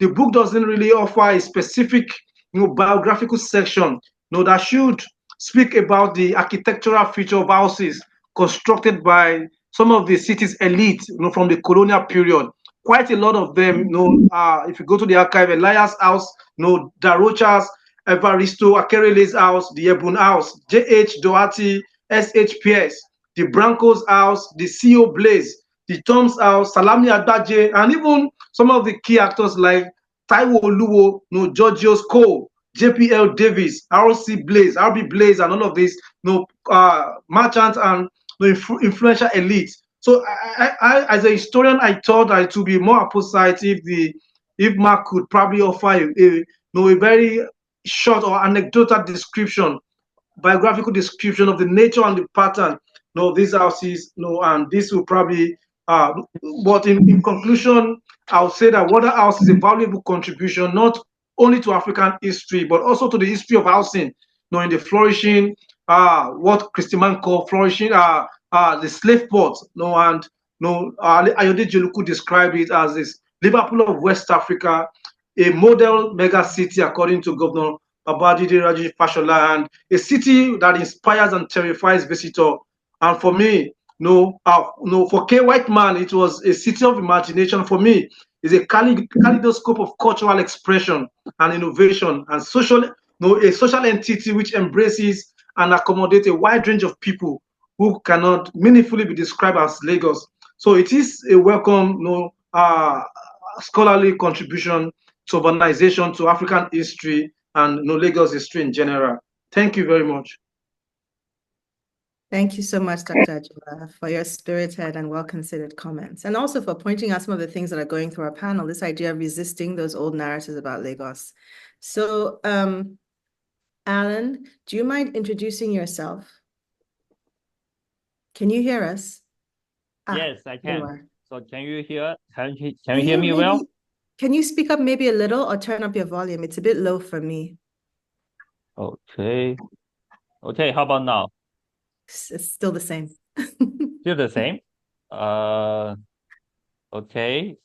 the book doesn't really offer a specific biographical section that should speak about the architectural feature of houses constructed by some of the city's elite from the colonial period. Quite a lot of them, if you go to the archive, Elias House, Darocha's, Evaristo Akerele's house, the Ebun House, J.H. Doherty, S.H. Pierce, the Branco's house, the C.O. Blaze, the Tom's house, Salami Adaje, and even some of the key actors like Taiwo Oluwo, Georgios Cole, JPL Davis, RC Blaze, RB Blaze, and all of these merchants and influential elites So as a historian, I thought that it would be more apposite if Mark could probably offer a very short or anecdotal description, biographical description of the nature and the pattern these houses, and this will probably but in conclusion, I'll say that Waterhouse is a valuable contribution not only to African history but also to the history of housing, in the flourishing, what Christian called flourishing, the slave port, and Ayode Joluku described it as this Liverpool of West Africa, a model mega city according to Governor Babajide Raji Fashola, and a city that inspires and terrifies visitors. And for me, for K. White Man, it was a city of imagination. For me, it's a kaleidoscope of cultural expression and innovation and a social entity which embraces and accommodates a wide range of people who cannot meaningfully be described as Lagos. So it is a welcome, scholarly contribution to urbanization, to African history, and Lagos history in general. Thank you very much. Thank you so much, Dr. Ajula, for your spirited and well-considered comments, and also for pointing out some of the things that are going through our panel, this idea of resisting those old narratives about Lagos. So, Alan, do you mind introducing yourself? Can you hear us? Yes, I there you can. are. So can you hear me well? Can you speak up maybe a little or turn up your volume? It's a bit low for me. Okay. Okay, how about now? It's still the same. Still the same? Okay.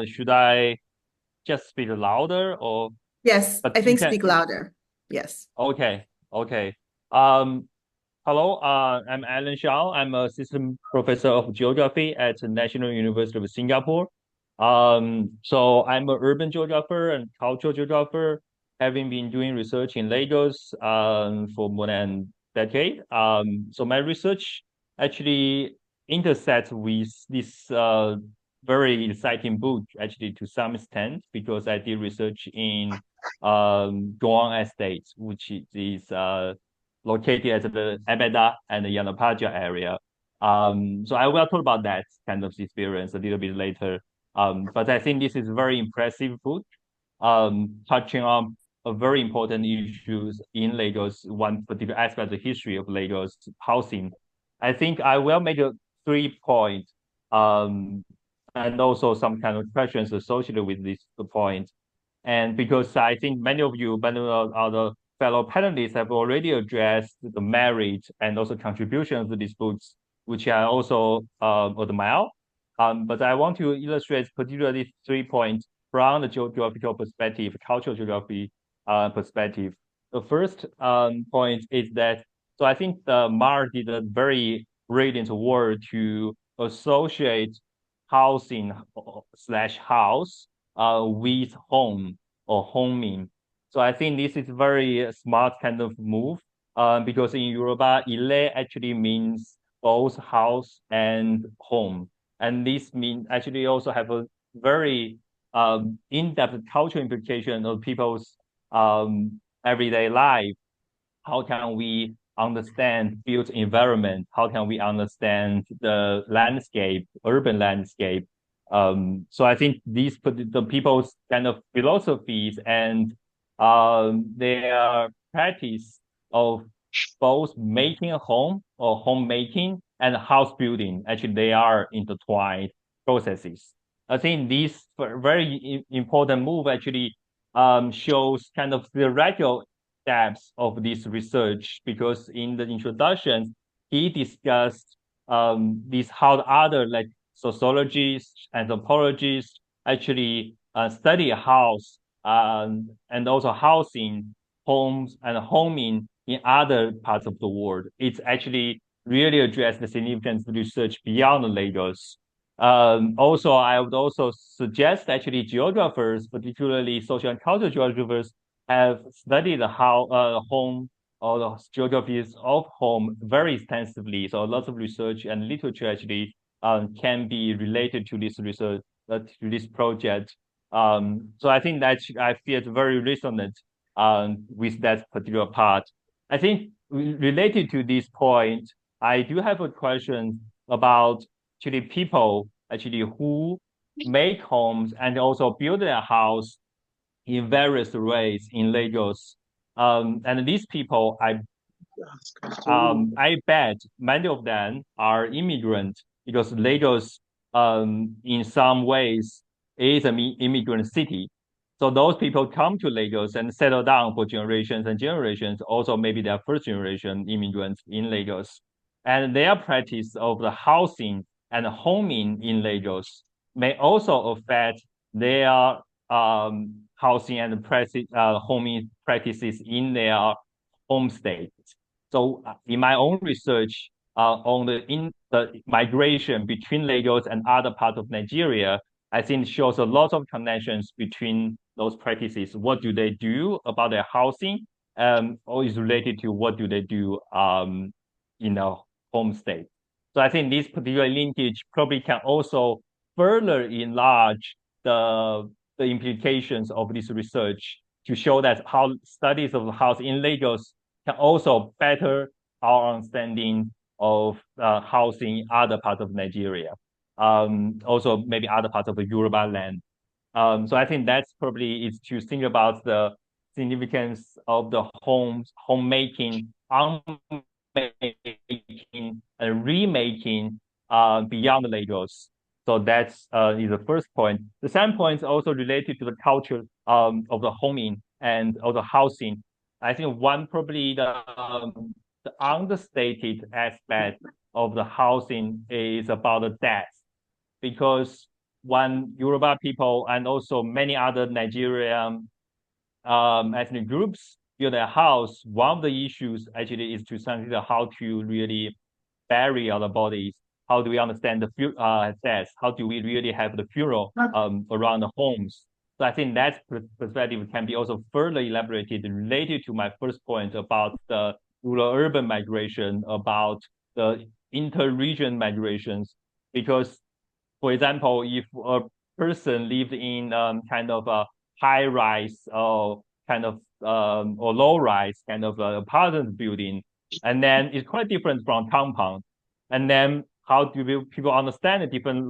Should I just speak louder or? Yes, But I think you can. speak louder. Yes. Okay. Okay. Hello, I'm Alan Shao. I'm an assistant professor of geography at the National University of Singapore. So I'm an urban geographer and cultural geographer, having been doing research in Lagos for more than a decade. So my research actually intersects with this very exciting book, actually, to some extent, because I did research in Duerksen Estate, which is located at the Ebeda and the Yanapaja area. So I will talk about that kind of experience a little bit later. But I think this is a very impressive book, touching on a very important issues in Lagos, one particular aspect of the history of Lagos housing. I think I will make 3 points, and also some kind of questions associated with this point. And because I think many of other fellow panelists have already addressed the merit and also contributions to these books, which I also admire. But I want to illustrate particularly 3 points from the geographical perspective, cultural geography perspective. The first point is that, so I think Mark did a very brilliant work to associate housing slash house with home or homing. So I think this is very smart kind of move because in Yoruba, ile actually means both house and home. And this means actually also have a very in-depth cultural implication of people's everyday life. How can we understand built environment? How can we understand the landscape, urban landscape? So I think the people's kind of philosophies and their practice of both making a home or homemaking and house building, actually they are intertwined processes. I think this very important move actually shows kind of the theoretical depth of this research, because in the introduction, he discussed this how other like sociologists, anthropologists actually study house and also housing, homes and homing in other parts of the world. It's actually really addressed the significance of research beyond Lagos. Also, I would also suggest actually geographers, particularly social and cultural geographers, have studied how home or the geographies of home very extensively. So lots of research and literature actually can be related to this research, to this project. So I think that I feel very resonant with that particular part. I think related to this point, I do have a question about actually people actually who make homes and also build their house in various ways in Lagos. And these people, I bet many of them are immigrants because Lagos, in some ways, is an immigrant city. So those people come to Lagos and settle down for generations and generations. Also, maybe they are first generation immigrants in Lagos, and their practice of the housing and homing in Lagos may also affect their housing and homing practices in their home state. So in my own research on the migration between Lagos and other parts of Nigeria, I think it shows a lot of connections between those practices. What do they do about their housing? Or is related to what do they do in a home state. So I think this particular linkage probably can also further enlarge the implications of this research to show that how studies of the house in Lagos can also better our understanding of housing in other parts of Nigeria, also maybe other parts of the Yoruba land. So I think that's probably is to think about the significance of the homemaking, unmaking, and remaking beyond Lagos. So that's is the first point. The second point is also related to the culture of the homing and of the housing. I think one probably the understated aspect of the housing is about the death, because when Yoruba people and also many other Nigerian ethnic groups build their house, one of the issues actually is to consider how to really bury our bodies. How do we understand the death? How do we really have the funeral around the homes? So I think that perspective can be also further elaborated related to my first point about the rural-urban migration, about the inter-region migrations. Because, for example, if a person lived in kind of a high-rise or kind of or low-rise kind of apartment building, and then it's quite different from compound. And then how do people understand a different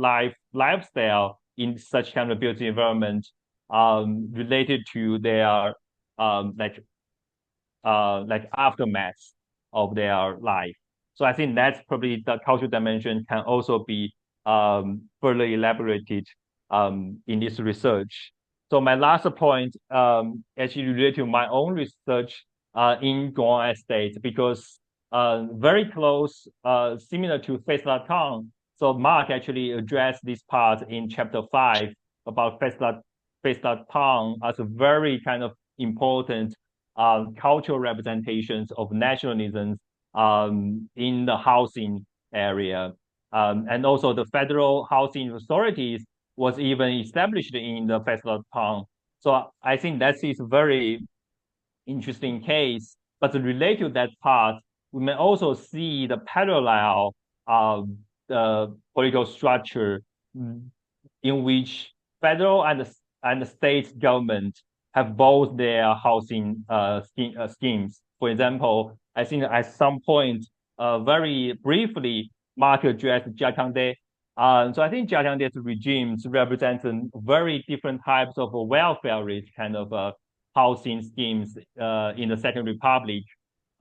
lifestyle in such kind of built environment related to their like aftermath of their life. So I think that's probably the cultural dimension can also be further elaborated in this research. So my last point actually related to my own research in Gong Estate, because very close, similar to Faisal Town. So Mark actually addressed this part in chapter 5 about Faisal Town as a very kind of important cultural representations of nationalism in the housing area. And also the federal housing authorities was even established in the Faisal Town. So I think that is a very interesting case. But related to that part, we may also see the parallel of the political structure in which federal and the state government have both their housing schemes. For example, I think at some point, very briefly, Mark addressed Jiakangde. So I think Jiakangde's regimes represent very different types of welfare rate kind of housing schemes in the Second Republic.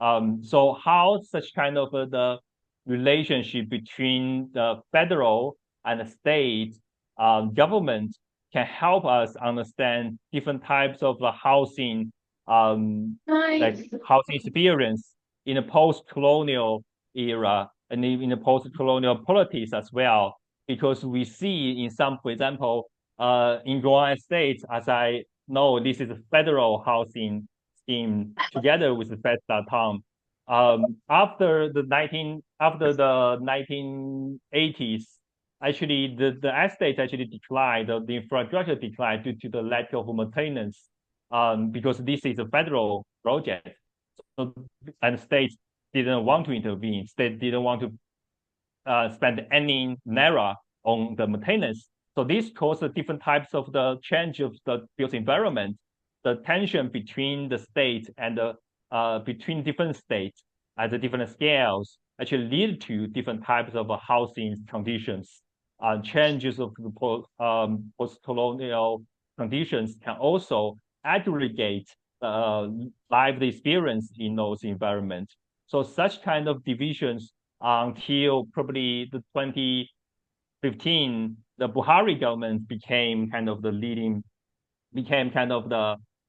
So how such kind of the relationship between the federal and the state government can help us understand different types of housing, like housing experience in a post-colonial era and in the post-colonial politics as well. Because we see in some, for example, in Goa State, as I know, this is a federal housing scheme together with the federal town. After the 1980s, actually the estate actually declined, the infrastructure declined due to the lack of maintenance, because this is a federal project. So, and states didn't want to intervene. State didn't want to spend any naira on the maintenance. So this caused different types of the change of the built environment, the tension between the state and the between different states at the different scales. actually lead to different types of housing conditions. Changes of the post-colonial conditions can also aggregate lived experience in those environments. So such kind of divisions until probably the 2015, the Buhari government became kind of the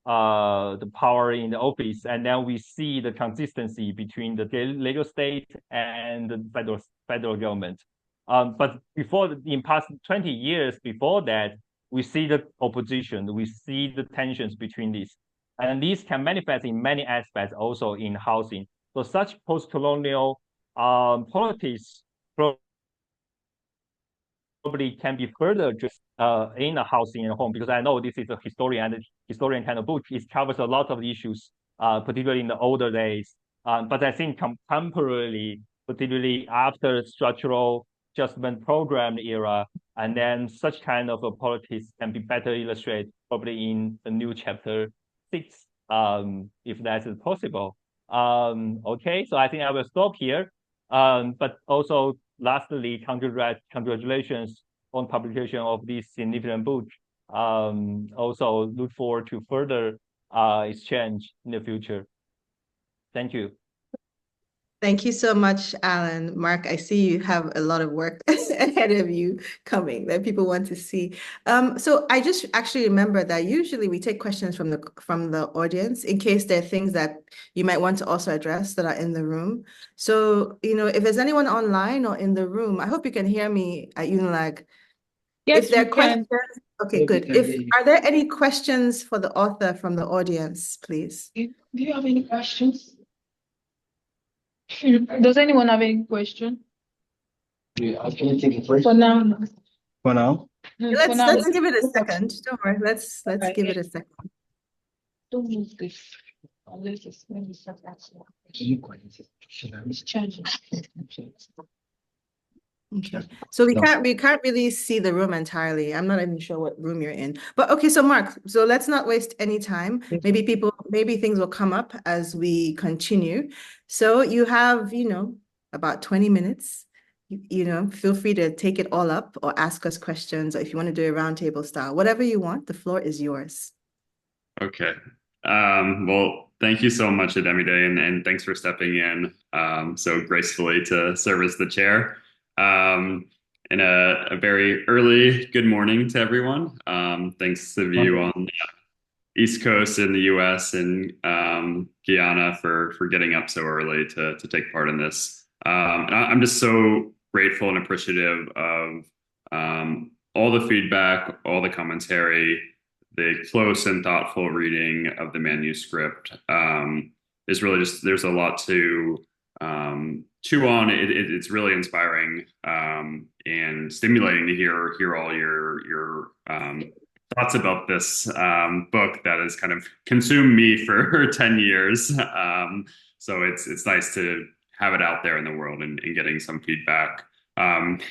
power in the office, and then we see the consistency between the Lagos state and the federal government. But in past 20 years before that, we see the opposition, we see the tensions between these, and these can manifest in many aspects also in housing. So such post-colonial politics probably can be further just in a housing and home, because I know this is a historian kind of book. It covers a lot of issues, particularly in the older days. But I think contemporarily, particularly after structural adjustment program era, and then such kind of a politics can be better illustrated probably in the new chapter 6, if that is possible. Okay, so I think I will stop here. But also, lastly, congratulations on publication of this significant book. Also look forward to further exchange in the future. Thank you. Thank you so much, Alan. Mark, I see you have a lot of work ahead of you coming that people want to see. So I just actually remember that usually we take questions from the audience in case there are things that you might want to also address that are in the room. So, if there's anyone online or in the room, I hope you can hear me at Unilag. Yes, If there we are can. questions, okay, Yeah, we good. can hear you. Are there any questions for the author from the audience, please? Do you have any questions? Does anyone have any question? Yeah, I can take it first. For now, no. For now. For now, Let's give it a second. Don't worry. Let's Okay. give it a second. don't move this unless it's maybe something else. It's changing. Okay, so we can't really see the room entirely. I'm not even sure what room you're in. But okay, so Mark, so let's not waste any time. Maybe things will come up as we continue. So you have, about 20 minutes. Feel free to take it all up or ask us questions, or if you want to do a roundtable style, whatever you want, the floor is yours. Okay. Well, thank you so much, Ademide, and thanks for stepping in so gracefully to serve as the chair. And a very early good morning to everyone. Thanks to you on the East Coast in the US and Guyana for getting up so early to take part in this. And I'm just so grateful and appreciative of all the feedback, all the commentary, the close and thoughtful reading of the manuscript. Is really just, there's a lot to chew on. It's really inspiring and stimulating to hear all your thoughts about this book that has kind of consumed me for 10 years. So it's nice to have it out there in the world and getting some feedback. And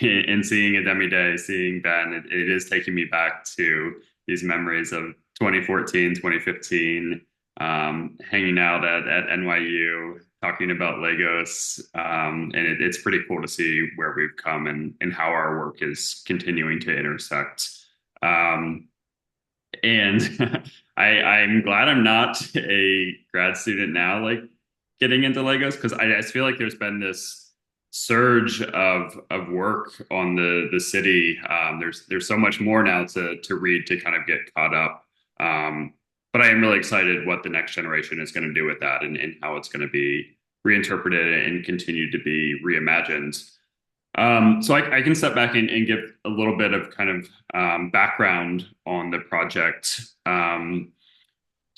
seeing Ademide, seeing Ben, it is taking me back to these memories of 2014, 2015, hanging out at NYU, talking about Lagos. And it's pretty cool to see where we've come and how our work is continuing to intersect. And I'm glad I'm not a grad student now, like getting into Lagos, because I just feel like there's been this surge of work on the city. There's so much more now to read to kind of get caught up. But I am really excited what the next generation is going to do with that and how it's going to be reinterpreted and continue to be reimagined. So I can step back and give a little bit of kind of background on the project.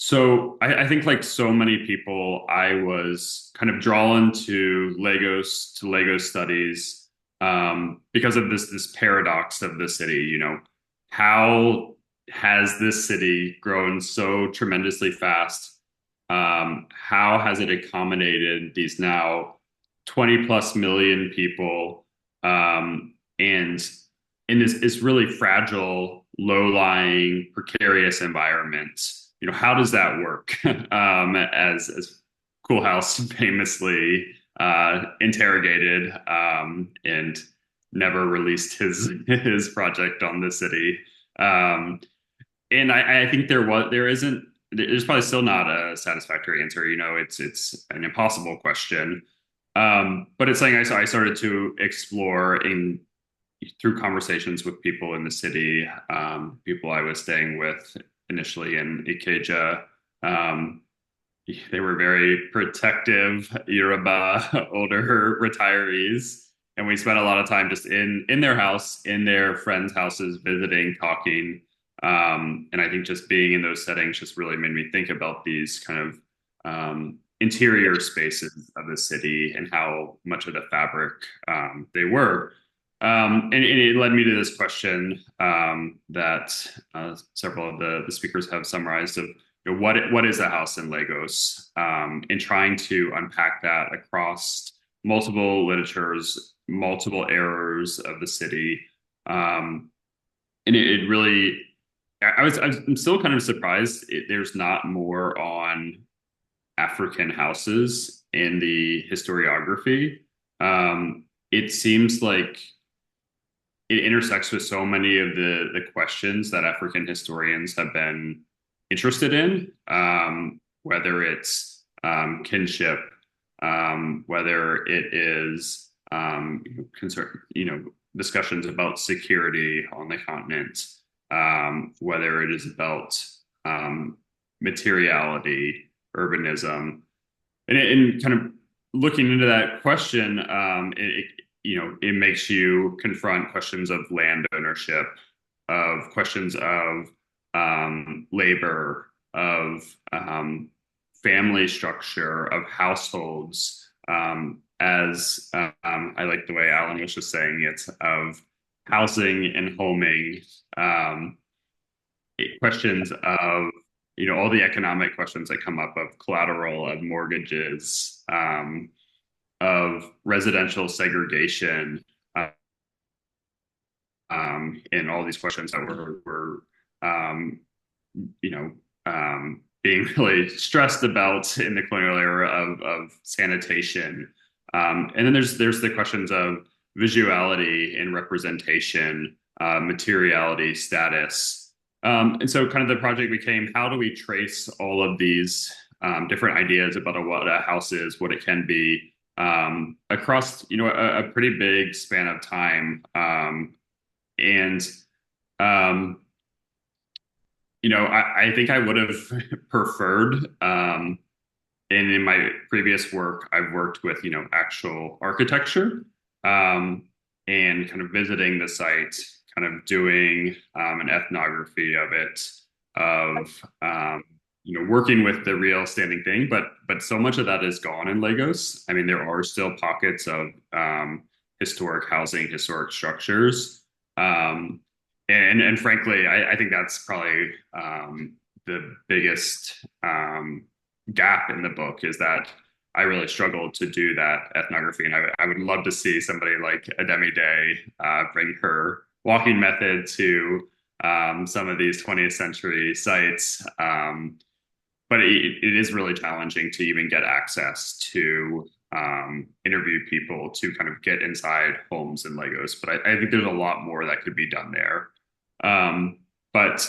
So I think, like so many people, I was kind of drawn to Lagos studies because of this paradox of the city. How has this city grown so tremendously fast? How has it accommodated these now 20 plus million people and in this really fragile, low-lying, precarious environment? How does that work? As Cool House famously interrogated and never released his project on the city. And I think there's probably still not a satisfactory answer. It's an impossible question. But it's something I started to explore through conversations with people in the city, people I was staying with initially in Ikeja. They were very protective Yoruba older retirees. And we spent a lot of time just in their house, in their friends' houses, visiting, talking. And I think just being in those settings just really made me think about these kind of interior spaces of the city and how much of the fabric they were. And it led me to this question that several of the speakers have summarized of what is a house in Lagos, and trying to unpack that across multiple literatures, multiple eras of the city. And it really, I'm still kind of surprised there's not more on African houses in the historiography. It seems like it intersects with so many of the questions that African historians have been interested in, whether it's kinship, whether it is discussions about security on the continent, whether it is about materiality, urbanism, and kind of looking into that question, it makes you confront questions of land ownership, of questions of labor, of family structure, of households, as I like the way Alan was just saying it, of housing and homing, questions of all the economic questions that come up of collateral, of mortgages, of residential segregation, and all these questions that were being really stressed about in the colonial era of sanitation. And then there's the questions of visuality and representation, materiality, status. And so kind of the project became, how do we trace all of these different ideas about what a house is, what it can be, across a pretty big span of time. I think I would have preferred, and in my previous work, I've worked with, actual architecture, and kind of visiting the site, kind of doing an ethnography of it, of working with the real standing thing, but so much of that is gone in Lagos. I mean, there are still pockets of historic housing, historic structures. And frankly, I think that's probably the biggest gap in the book, is that I really struggled to do that ethnography. And I would love to see somebody like Ademi Day bring her walking method to some of these 20th century sites. But it is really challenging to even get access to interview people, to kind of get inside homes in Lagos. But I think there's a lot more that could be done there. But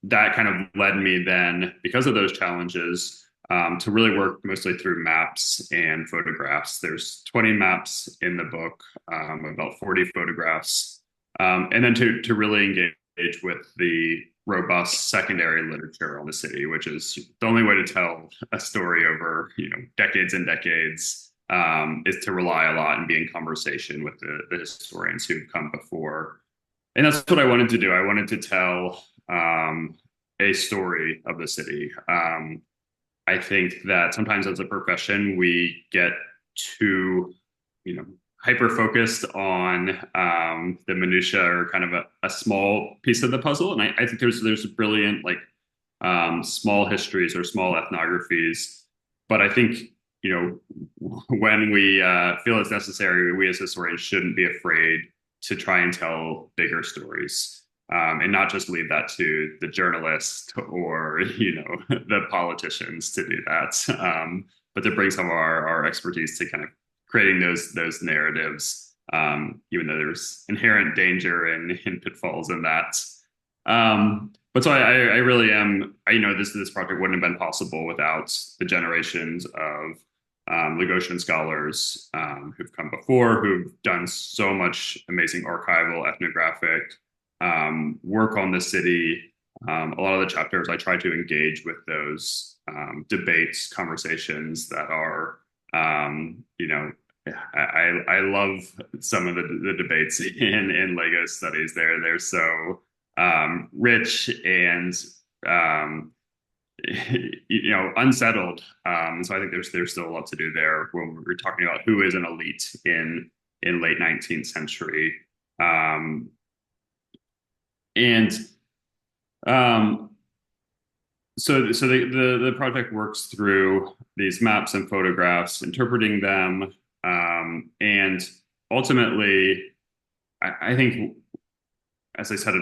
that kind of led me then, because of those challenges, to really work mostly through maps and photographs. There's 20 maps in the book, about 40 photographs, and then to really engage with the robust secondary literature on the city, which is the only way to tell a story over decades and decades, is to rely a lot and be in conversation with the historians who've come before. And that's what I wanted to do. I wanted to tell a story of the city. I think that sometimes as a profession, we get too, hyper focused on the minutia, or kind of a small piece of the puzzle. And I think there's brilliant small histories or small ethnographies. But I think when we feel it's necessary, we as historians shouldn't be afraid to try and tell bigger stories, and not just leave that to the journalist or the politicians to do that, but to bring some of our expertise to kind of creating those narratives, even though there's inherent danger and pitfalls in that. But so I really am, this project wouldn't have been possible without the generations of Lagosian scholars who've come before, who've done so much amazing archival, ethnographic work on the city. A lot of the chapters I try to engage with those debates, conversations that are, I love some of the debates in Lagos studies. They're so rich and unsettled. So I think there's still a lot to do there when we're talking about who is an elite in late 19th century. So the project works through these maps and photographs, interpreting them, and ultimately, I think, as I said,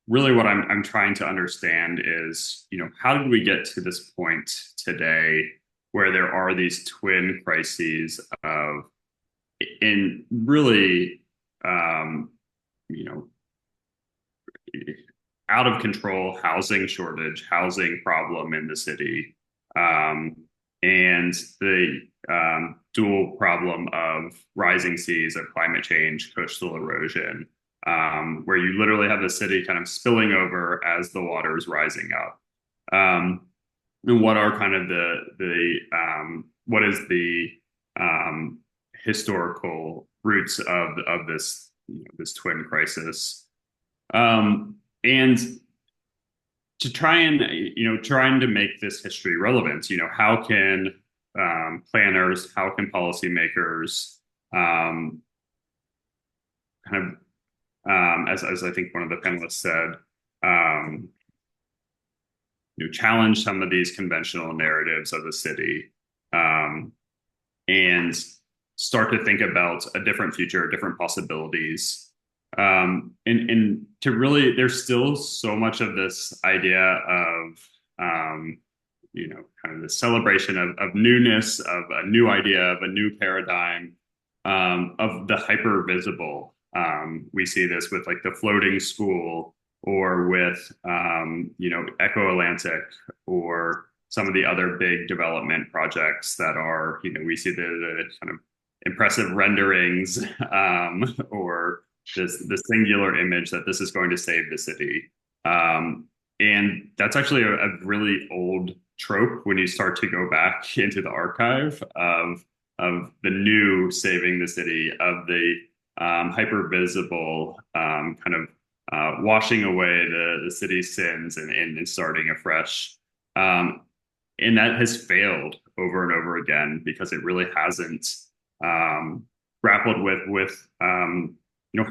really what I'm trying to understand is, how did we get to this point today where there are these twin crises of, in really, out of control housing shortage, housing problem in the city, and the dual problem of rising seas, of climate change, coastal erosion, where you literally have the city kind of spilling over as the water is rising up. And what are kind of what is the historical roots of this this twin crisis? And to try and trying to make this history relevant, how can planners, how can policymakers kind of as I think one of the panelists said, challenge some of these conventional narratives of the city, and start to think about a different future, different possibilities. And to really, there's still so much of this idea of, kind of the celebration of newness, of a new idea, of a new paradigm, of the hyper visible. We see this with like the floating school, or with, Echo Atlantic, or some of the other big development projects that are, we see the kind of impressive renderings, or the singular image that this is going to save the city. And that's actually a really old trope when you start to go back into the archive of the new saving the city, of the hyper visible, kind of washing away the city's sins and starting afresh. And that has failed over and over again because it really hasn't grappled with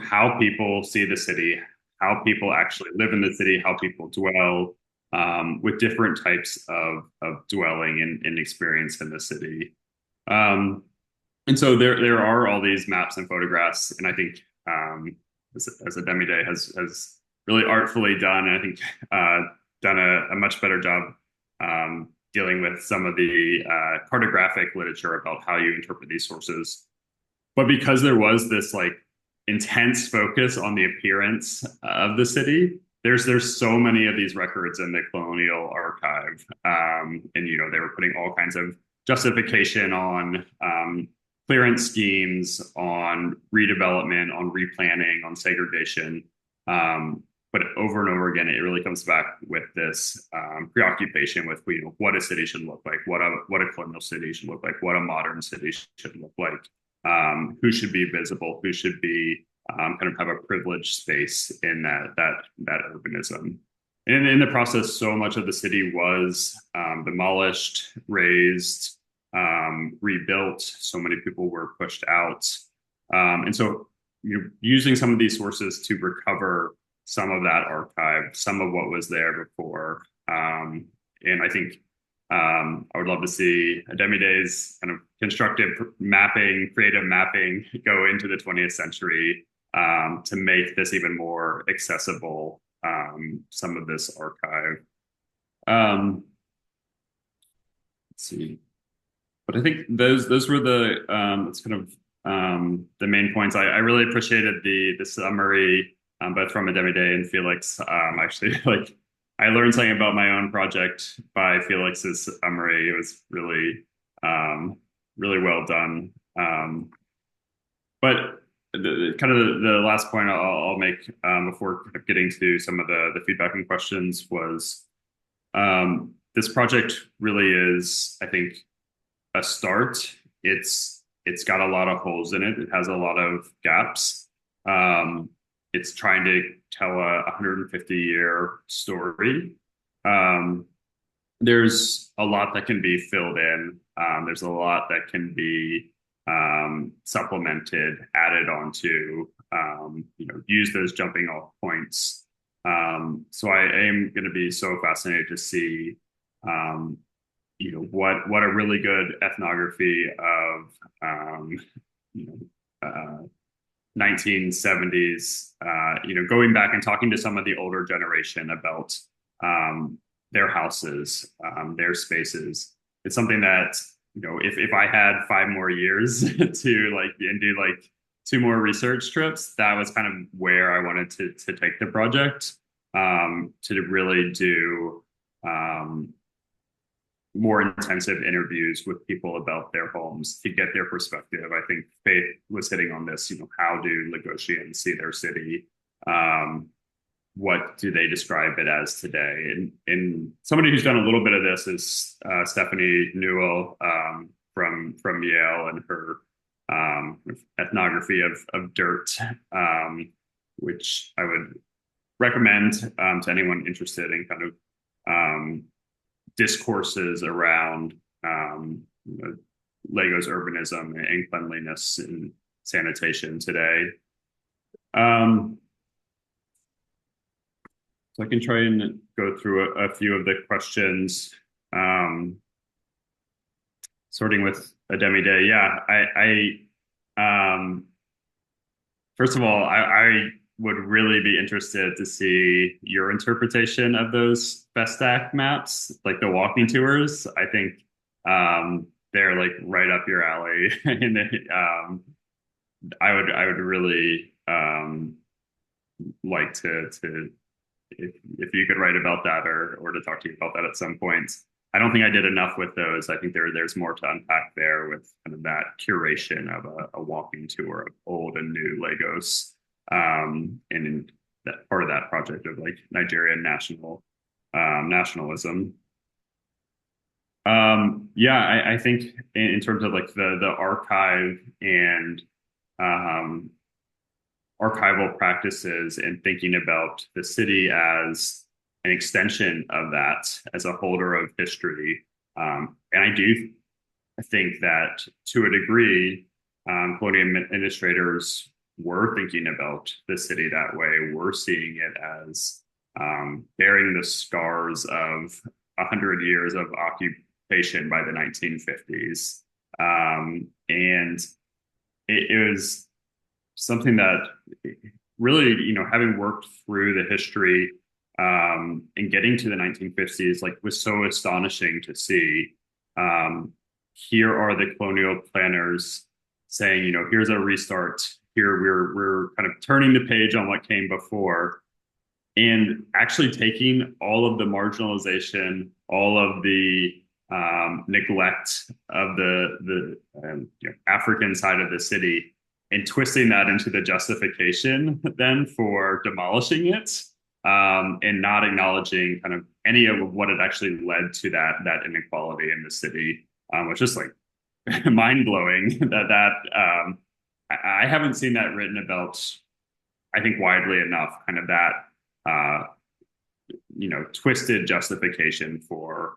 how people see the city, how people actually live in the city, how people dwell, with different types of dwelling and experience in the city. And so there are all these maps and photographs, and I think as Ademide has really artfully done, and I think done a much better job dealing with some of the cartographic literature about how you interpret these sources. But because there was this like intense focus on the appearance of the city, there's so many of these records in the colonial archive, and they were putting all kinds of justification on clearance schemes, on redevelopment, on replanning, on segregation. But over and over again, it really comes back with this preoccupation with what a city should look like, what a colonial city should look like, what a modern city should look like, who should be visible, who should be kind of have a privileged space in that urbanism. And in the process, so much of the city was demolished, razed, rebuilt. So many people were pushed out. And so using some of these sources to recover some of that archive, some of what was there before. And I think I would love to see Ademide's kind of constructive mapping, creative mapping go into the 20th century to make this even more accessible, some of this archive. Let's see. But I think those were the, let's kind of the main points. I really appreciated the summary, both from Ademide and Felix. Actually, like I learned something about my own project by Felix's summary. It was really, really well done. But kind of the last point I'll make before kind of getting to some of the feedback and questions was this project really is, I think, a start. It's got a lot of holes in it. It has a lot of gaps. It's trying to tell a 150-year story. There's a lot that can be filled in. There's a lot that can be supplemented, added onto, use those jumping off points. So I am going to be so fascinated to see, what a really good ethnography of, 1970s, going back and talking to some of the older generation about their houses, their spaces. It's something that, if I had 5 more years to do 2 more research trips, that was kind of where I wanted to take the project, to really do more intensive interviews with people about their homes to get their perspective. I think Faith was hitting on this, how do Lagosians see their city? What do they describe it as today? And somebody who's done a little bit of this is Stephanie Newell from Yale, and her ethnography of dirt, which I would recommend to anyone interested in kind of discourses around Lagos urbanism and cleanliness and sanitation today. So I can try and go through a few of the questions, starting with Ademide. Yeah, first of all, I would really be interested to see your interpretation of those Vestac maps, like the walking tours. I think they're like right up your alley, and I would really like to if you could write about that or to talk to you about that at some point. I don't think I did enough with those. I think there's more to unpack there with kind of that curation of a walking tour of old and new Lagos. And in that part of that project of like Nigerian nationalism. Yeah, I think in terms of like the archive and archival practices and thinking about the city as an extension of that, as a holder of history. And I do think that to a degree, colonial administrators were thinking about the city that way. We're seeing it as bearing the scars of 100 years of occupation by the 1950s. And it was something that really, having worked through the history and getting to the 1950s, was so astonishing to see. Here are the colonial planners saying, here's a restart. Here we're kind of turning the page on what came before, and actually taking all of the marginalization, all of the neglect of the African side of the city, and twisting that into the justification then for demolishing it, and not acknowledging kind of any of what it actually led to that inequality in the city, which is like mind blowing. that I haven't seen that written about, I think, widely enough. Kind of that twisted justification for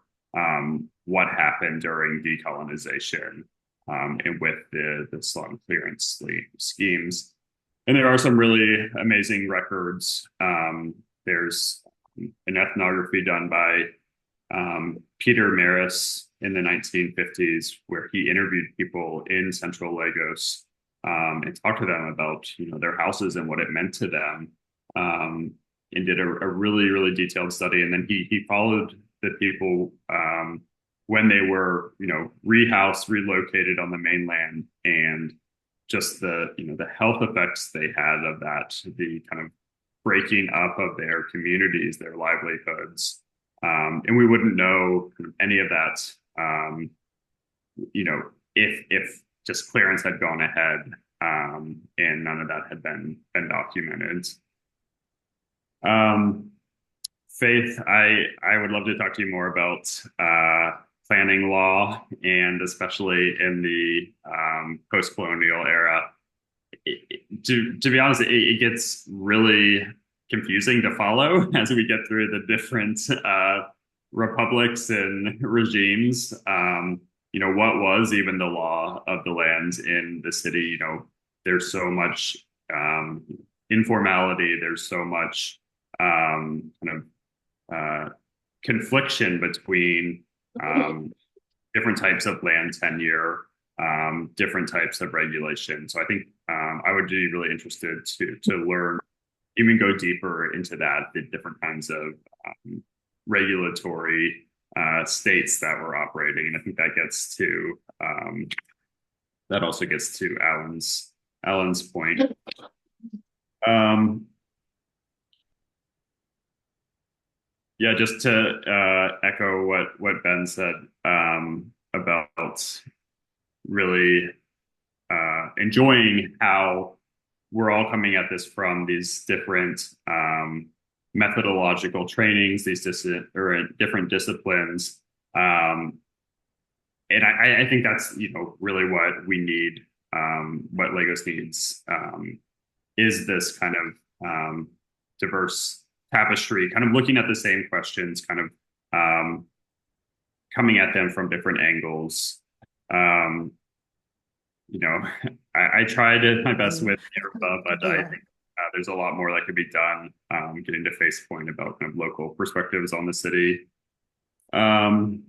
what happened during decolonization. And with the slum clearance schemes. And there are some really amazing records. There's an ethnography done by Peter Maris in the 1950s, where he interviewed people in central Lagos and talked to them about their houses and what it meant to them, and did a really, really detailed study. And then he followed the people when they were, rehoused, relocated on the mainland, and just the health effects they had of that, the kind of breaking up of their communities, their livelihoods. And we wouldn't know any of that, if just clearance had gone ahead, and none of that had been documented. Faith, I would love to talk to you more about planning law, and especially in the post-colonial era. To be honest, it gets really confusing to follow as we get through the different republics and regimes. What was even the law of the land in the city? There's so much informality. There's so much confliction between different types of land tenure, different types of regulation. So I think I would be really interested to learn, even go deeper into that, the different kinds of regulatory states that were operating. And I think that gets to that also gets to Alan's point. Yeah, just to echo what Ben said about really enjoying how we're all coming at this from these different methodological trainings, these different disciplines. And I think that's really what we need, what Lagos needs, is this kind of diverse tapestry, kind of looking at the same questions, kind of coming at them from different angles. I tried my best with Yoruba, but I think there's a lot more that could be done, getting to Faith's point about kind of local perspectives on the city. Try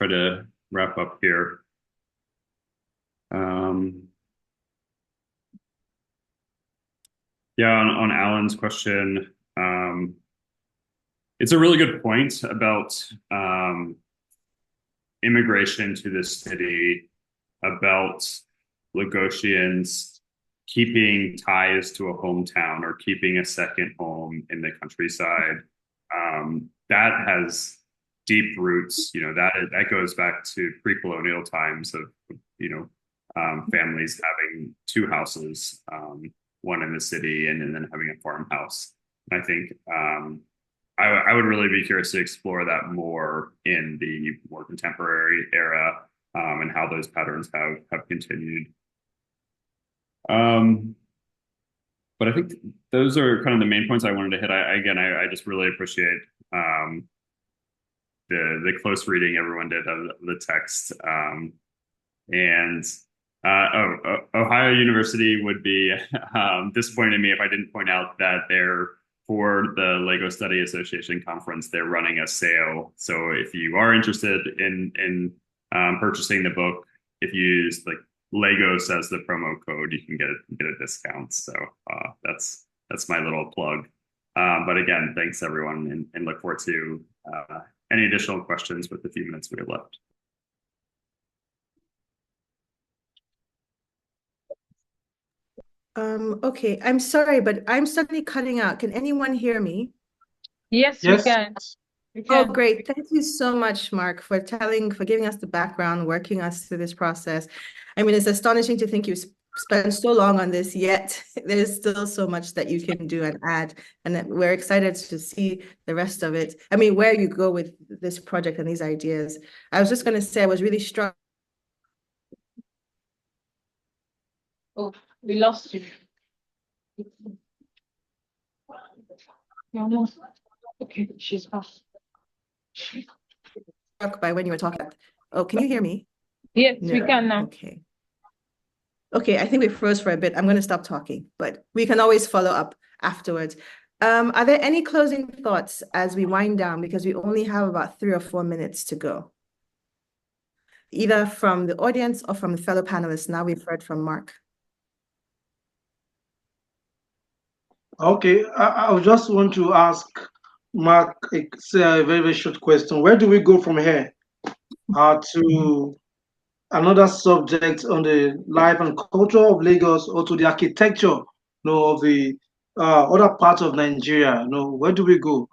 to wrap up here. Yeah, on Alan's question, it's a really good point about immigration to the city, about Lagosians keeping ties to a hometown or keeping a second home in the countryside. That has deep roots. That goes back to pre-colonial times of families having two houses, one in the city and then having a farmhouse. And I think I would really be curious to explore that more in the more contemporary era, and how those patterns have continued. But I think those are kind of the main points I wanted to hit. I just really appreciate the close reading everyone did of the text. And Ohio University would be disappointed in me if I didn't point out that for the Lego Study Association conference, they're running a sale. So if you are interested in purchasing the book, if you use Legos as the promo code, you can get a discount. So that's my little plug. But again, thanks everyone, and look forward to any additional questions with the few minutes we have left. Okay, I'm sorry, but I'm suddenly cutting out. Can anyone hear me? Yes, Yes. we can. Oh, great. Thank you so much, Mark, for giving us the background, working us through this process. I mean, it's astonishing to think you spent so long on this, yet there's still so much that you can do and add. And we're excited to see the rest of it. I mean, where you go with this project and these ideas. I was just going to say, I was really struck. Oh, we lost you. No. Okay, she's off. Struck by when you were talking. Oh, can you hear me? Yes, No. we can now. Okay. Okay, I think we froze for a bit. I'm going to stop talking, but we can always follow up afterwards. Are there any closing thoughts as we wind down? Because we only have about 3 or 4 minutes to go. Either from the audience or from the fellow panelists. Now we've heard from Mark. Okay, I just want to ask Mark a very, very short question. Where do we go from here? To another subject on the life and culture of Lagos, or to the architecture, of the other parts of Nigeria. Where do we go?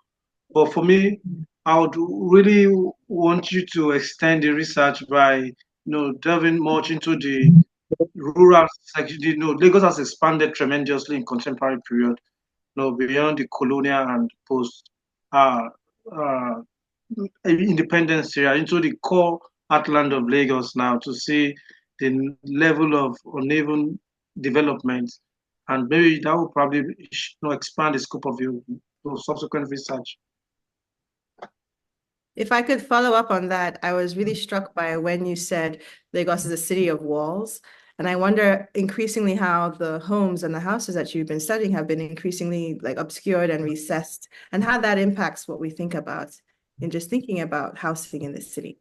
But for me, I would really want you to extend the research by, delving much into the rural section. Lagos has expanded tremendously in contemporary period, beyond the colonial and post uh, uh, independence era into the core heartland of Lagos now to see the level of uneven development. And maybe that will probably expand the scope of your subsequent research. If I could follow up on that, I was really struck by when you said Lagos is a city of walls. And I wonder increasingly how the homes and the houses that you've been studying have been increasingly like obscured and recessed, and how that impacts what we think about in just thinking about housing in this city.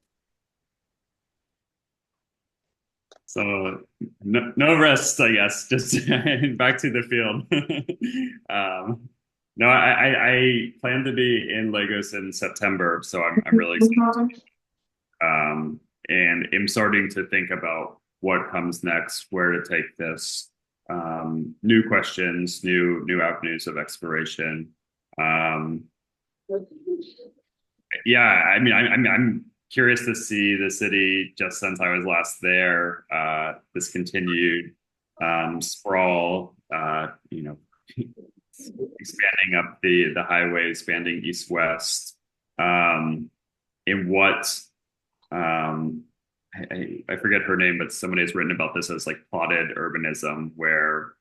So no rest, I guess. Just back to the field. No, I plan to be in Lagos in September, so I'm really excited. And am starting to think about what comes next, where to take this, new questions, new avenues of exploration. Yeah, I mean, I'm curious to see the city just since I was last there. This continued sprawl, expanding up the highway, expanding east-west. In what I forget her name, but somebody has written about this as like plotted urbanism, where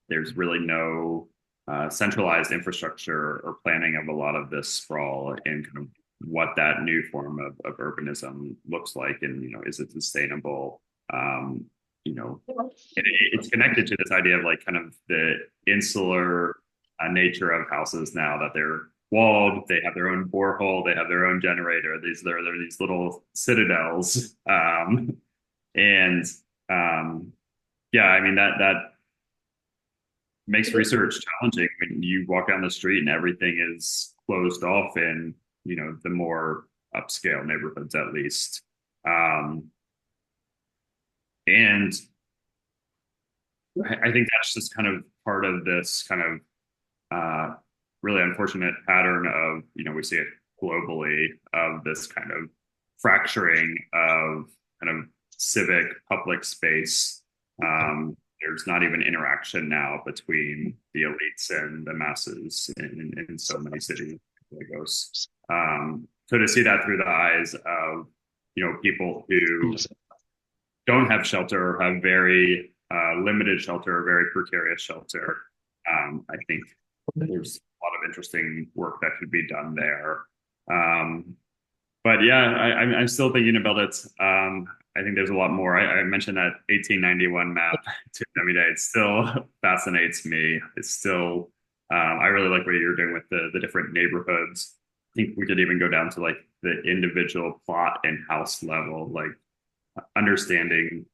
there's really no centralized infrastructure or planning of a lot of this sprawl, and kind of what that new form of urbanism looks like, and is it sustainable? It's connected to this idea of like kind of the insular nature of houses now, that they're walled, they have their own borehole, they have their own generator. They're these little citadels, and yeah, I mean that makes research challenging when you walk down the street and everything is closed off in the more upscale neighborhoods, at least. And I think that's just kind of part of this kind of really unfortunate pattern of, we see it globally, of this kind of fracturing of kind of civic public space. There's not even interaction now between the elites and the masses in so many cities, Lagos. So to see that through the eyes of, people who don't have shelter, have very limited shelter, very precarious shelter, I think there's a lot of interesting work that could be done there. But yeah, I'm still thinking about it. I think there's a lot more. I mentioned that 1891 map to every day. It still fascinates me. It's still, I really like what you're doing with the different neighborhoods. I think we could even go down to like the individual plot and house level, like understanding,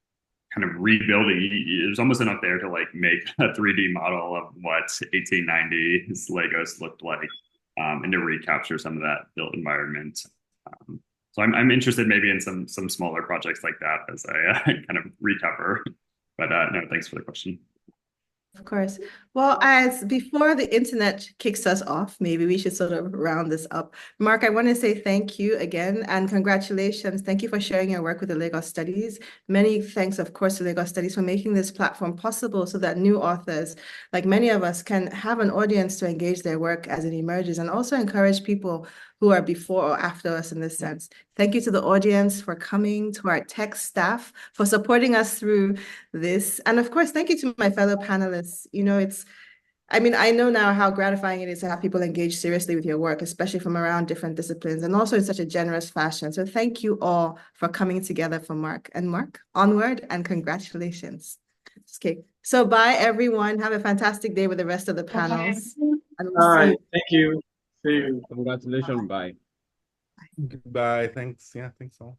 kind of rebuilding. There's almost enough there to like make a 3D model of what 1890's Lagos looked like, and to recapture some of that built environment. So I'm interested maybe in some smaller projects like that as I kind of recover. But no, thanks for the question. Of course. Well, as before the internet kicks us off, maybe we should sort of round this up. Mark, I want to say thank you again and congratulations. Thank you for sharing your work with the Lagos Studies. Many thanks, of course, to Lagos Studies for making this platform possible so that new authors, like many of us, can have an audience to engage their work as it emerges, and also encourage people who are before or after us in this sense. Thank you to the audience for coming, to our tech staff for supporting us through this. And of course, thank you to my fellow panelists. I know now how gratifying it is to have people engage seriously with your work, especially from around different disciplines, and also in such a generous fashion. So thank you all for coming together for Mark. And Mark, onward and congratulations. Okay, so bye everyone. Have a fantastic day with the rest of the panels. And we'll see you. Thank you. See you. Congratulations. Bye. Goodbye. Thanks. Yeah, thanks all.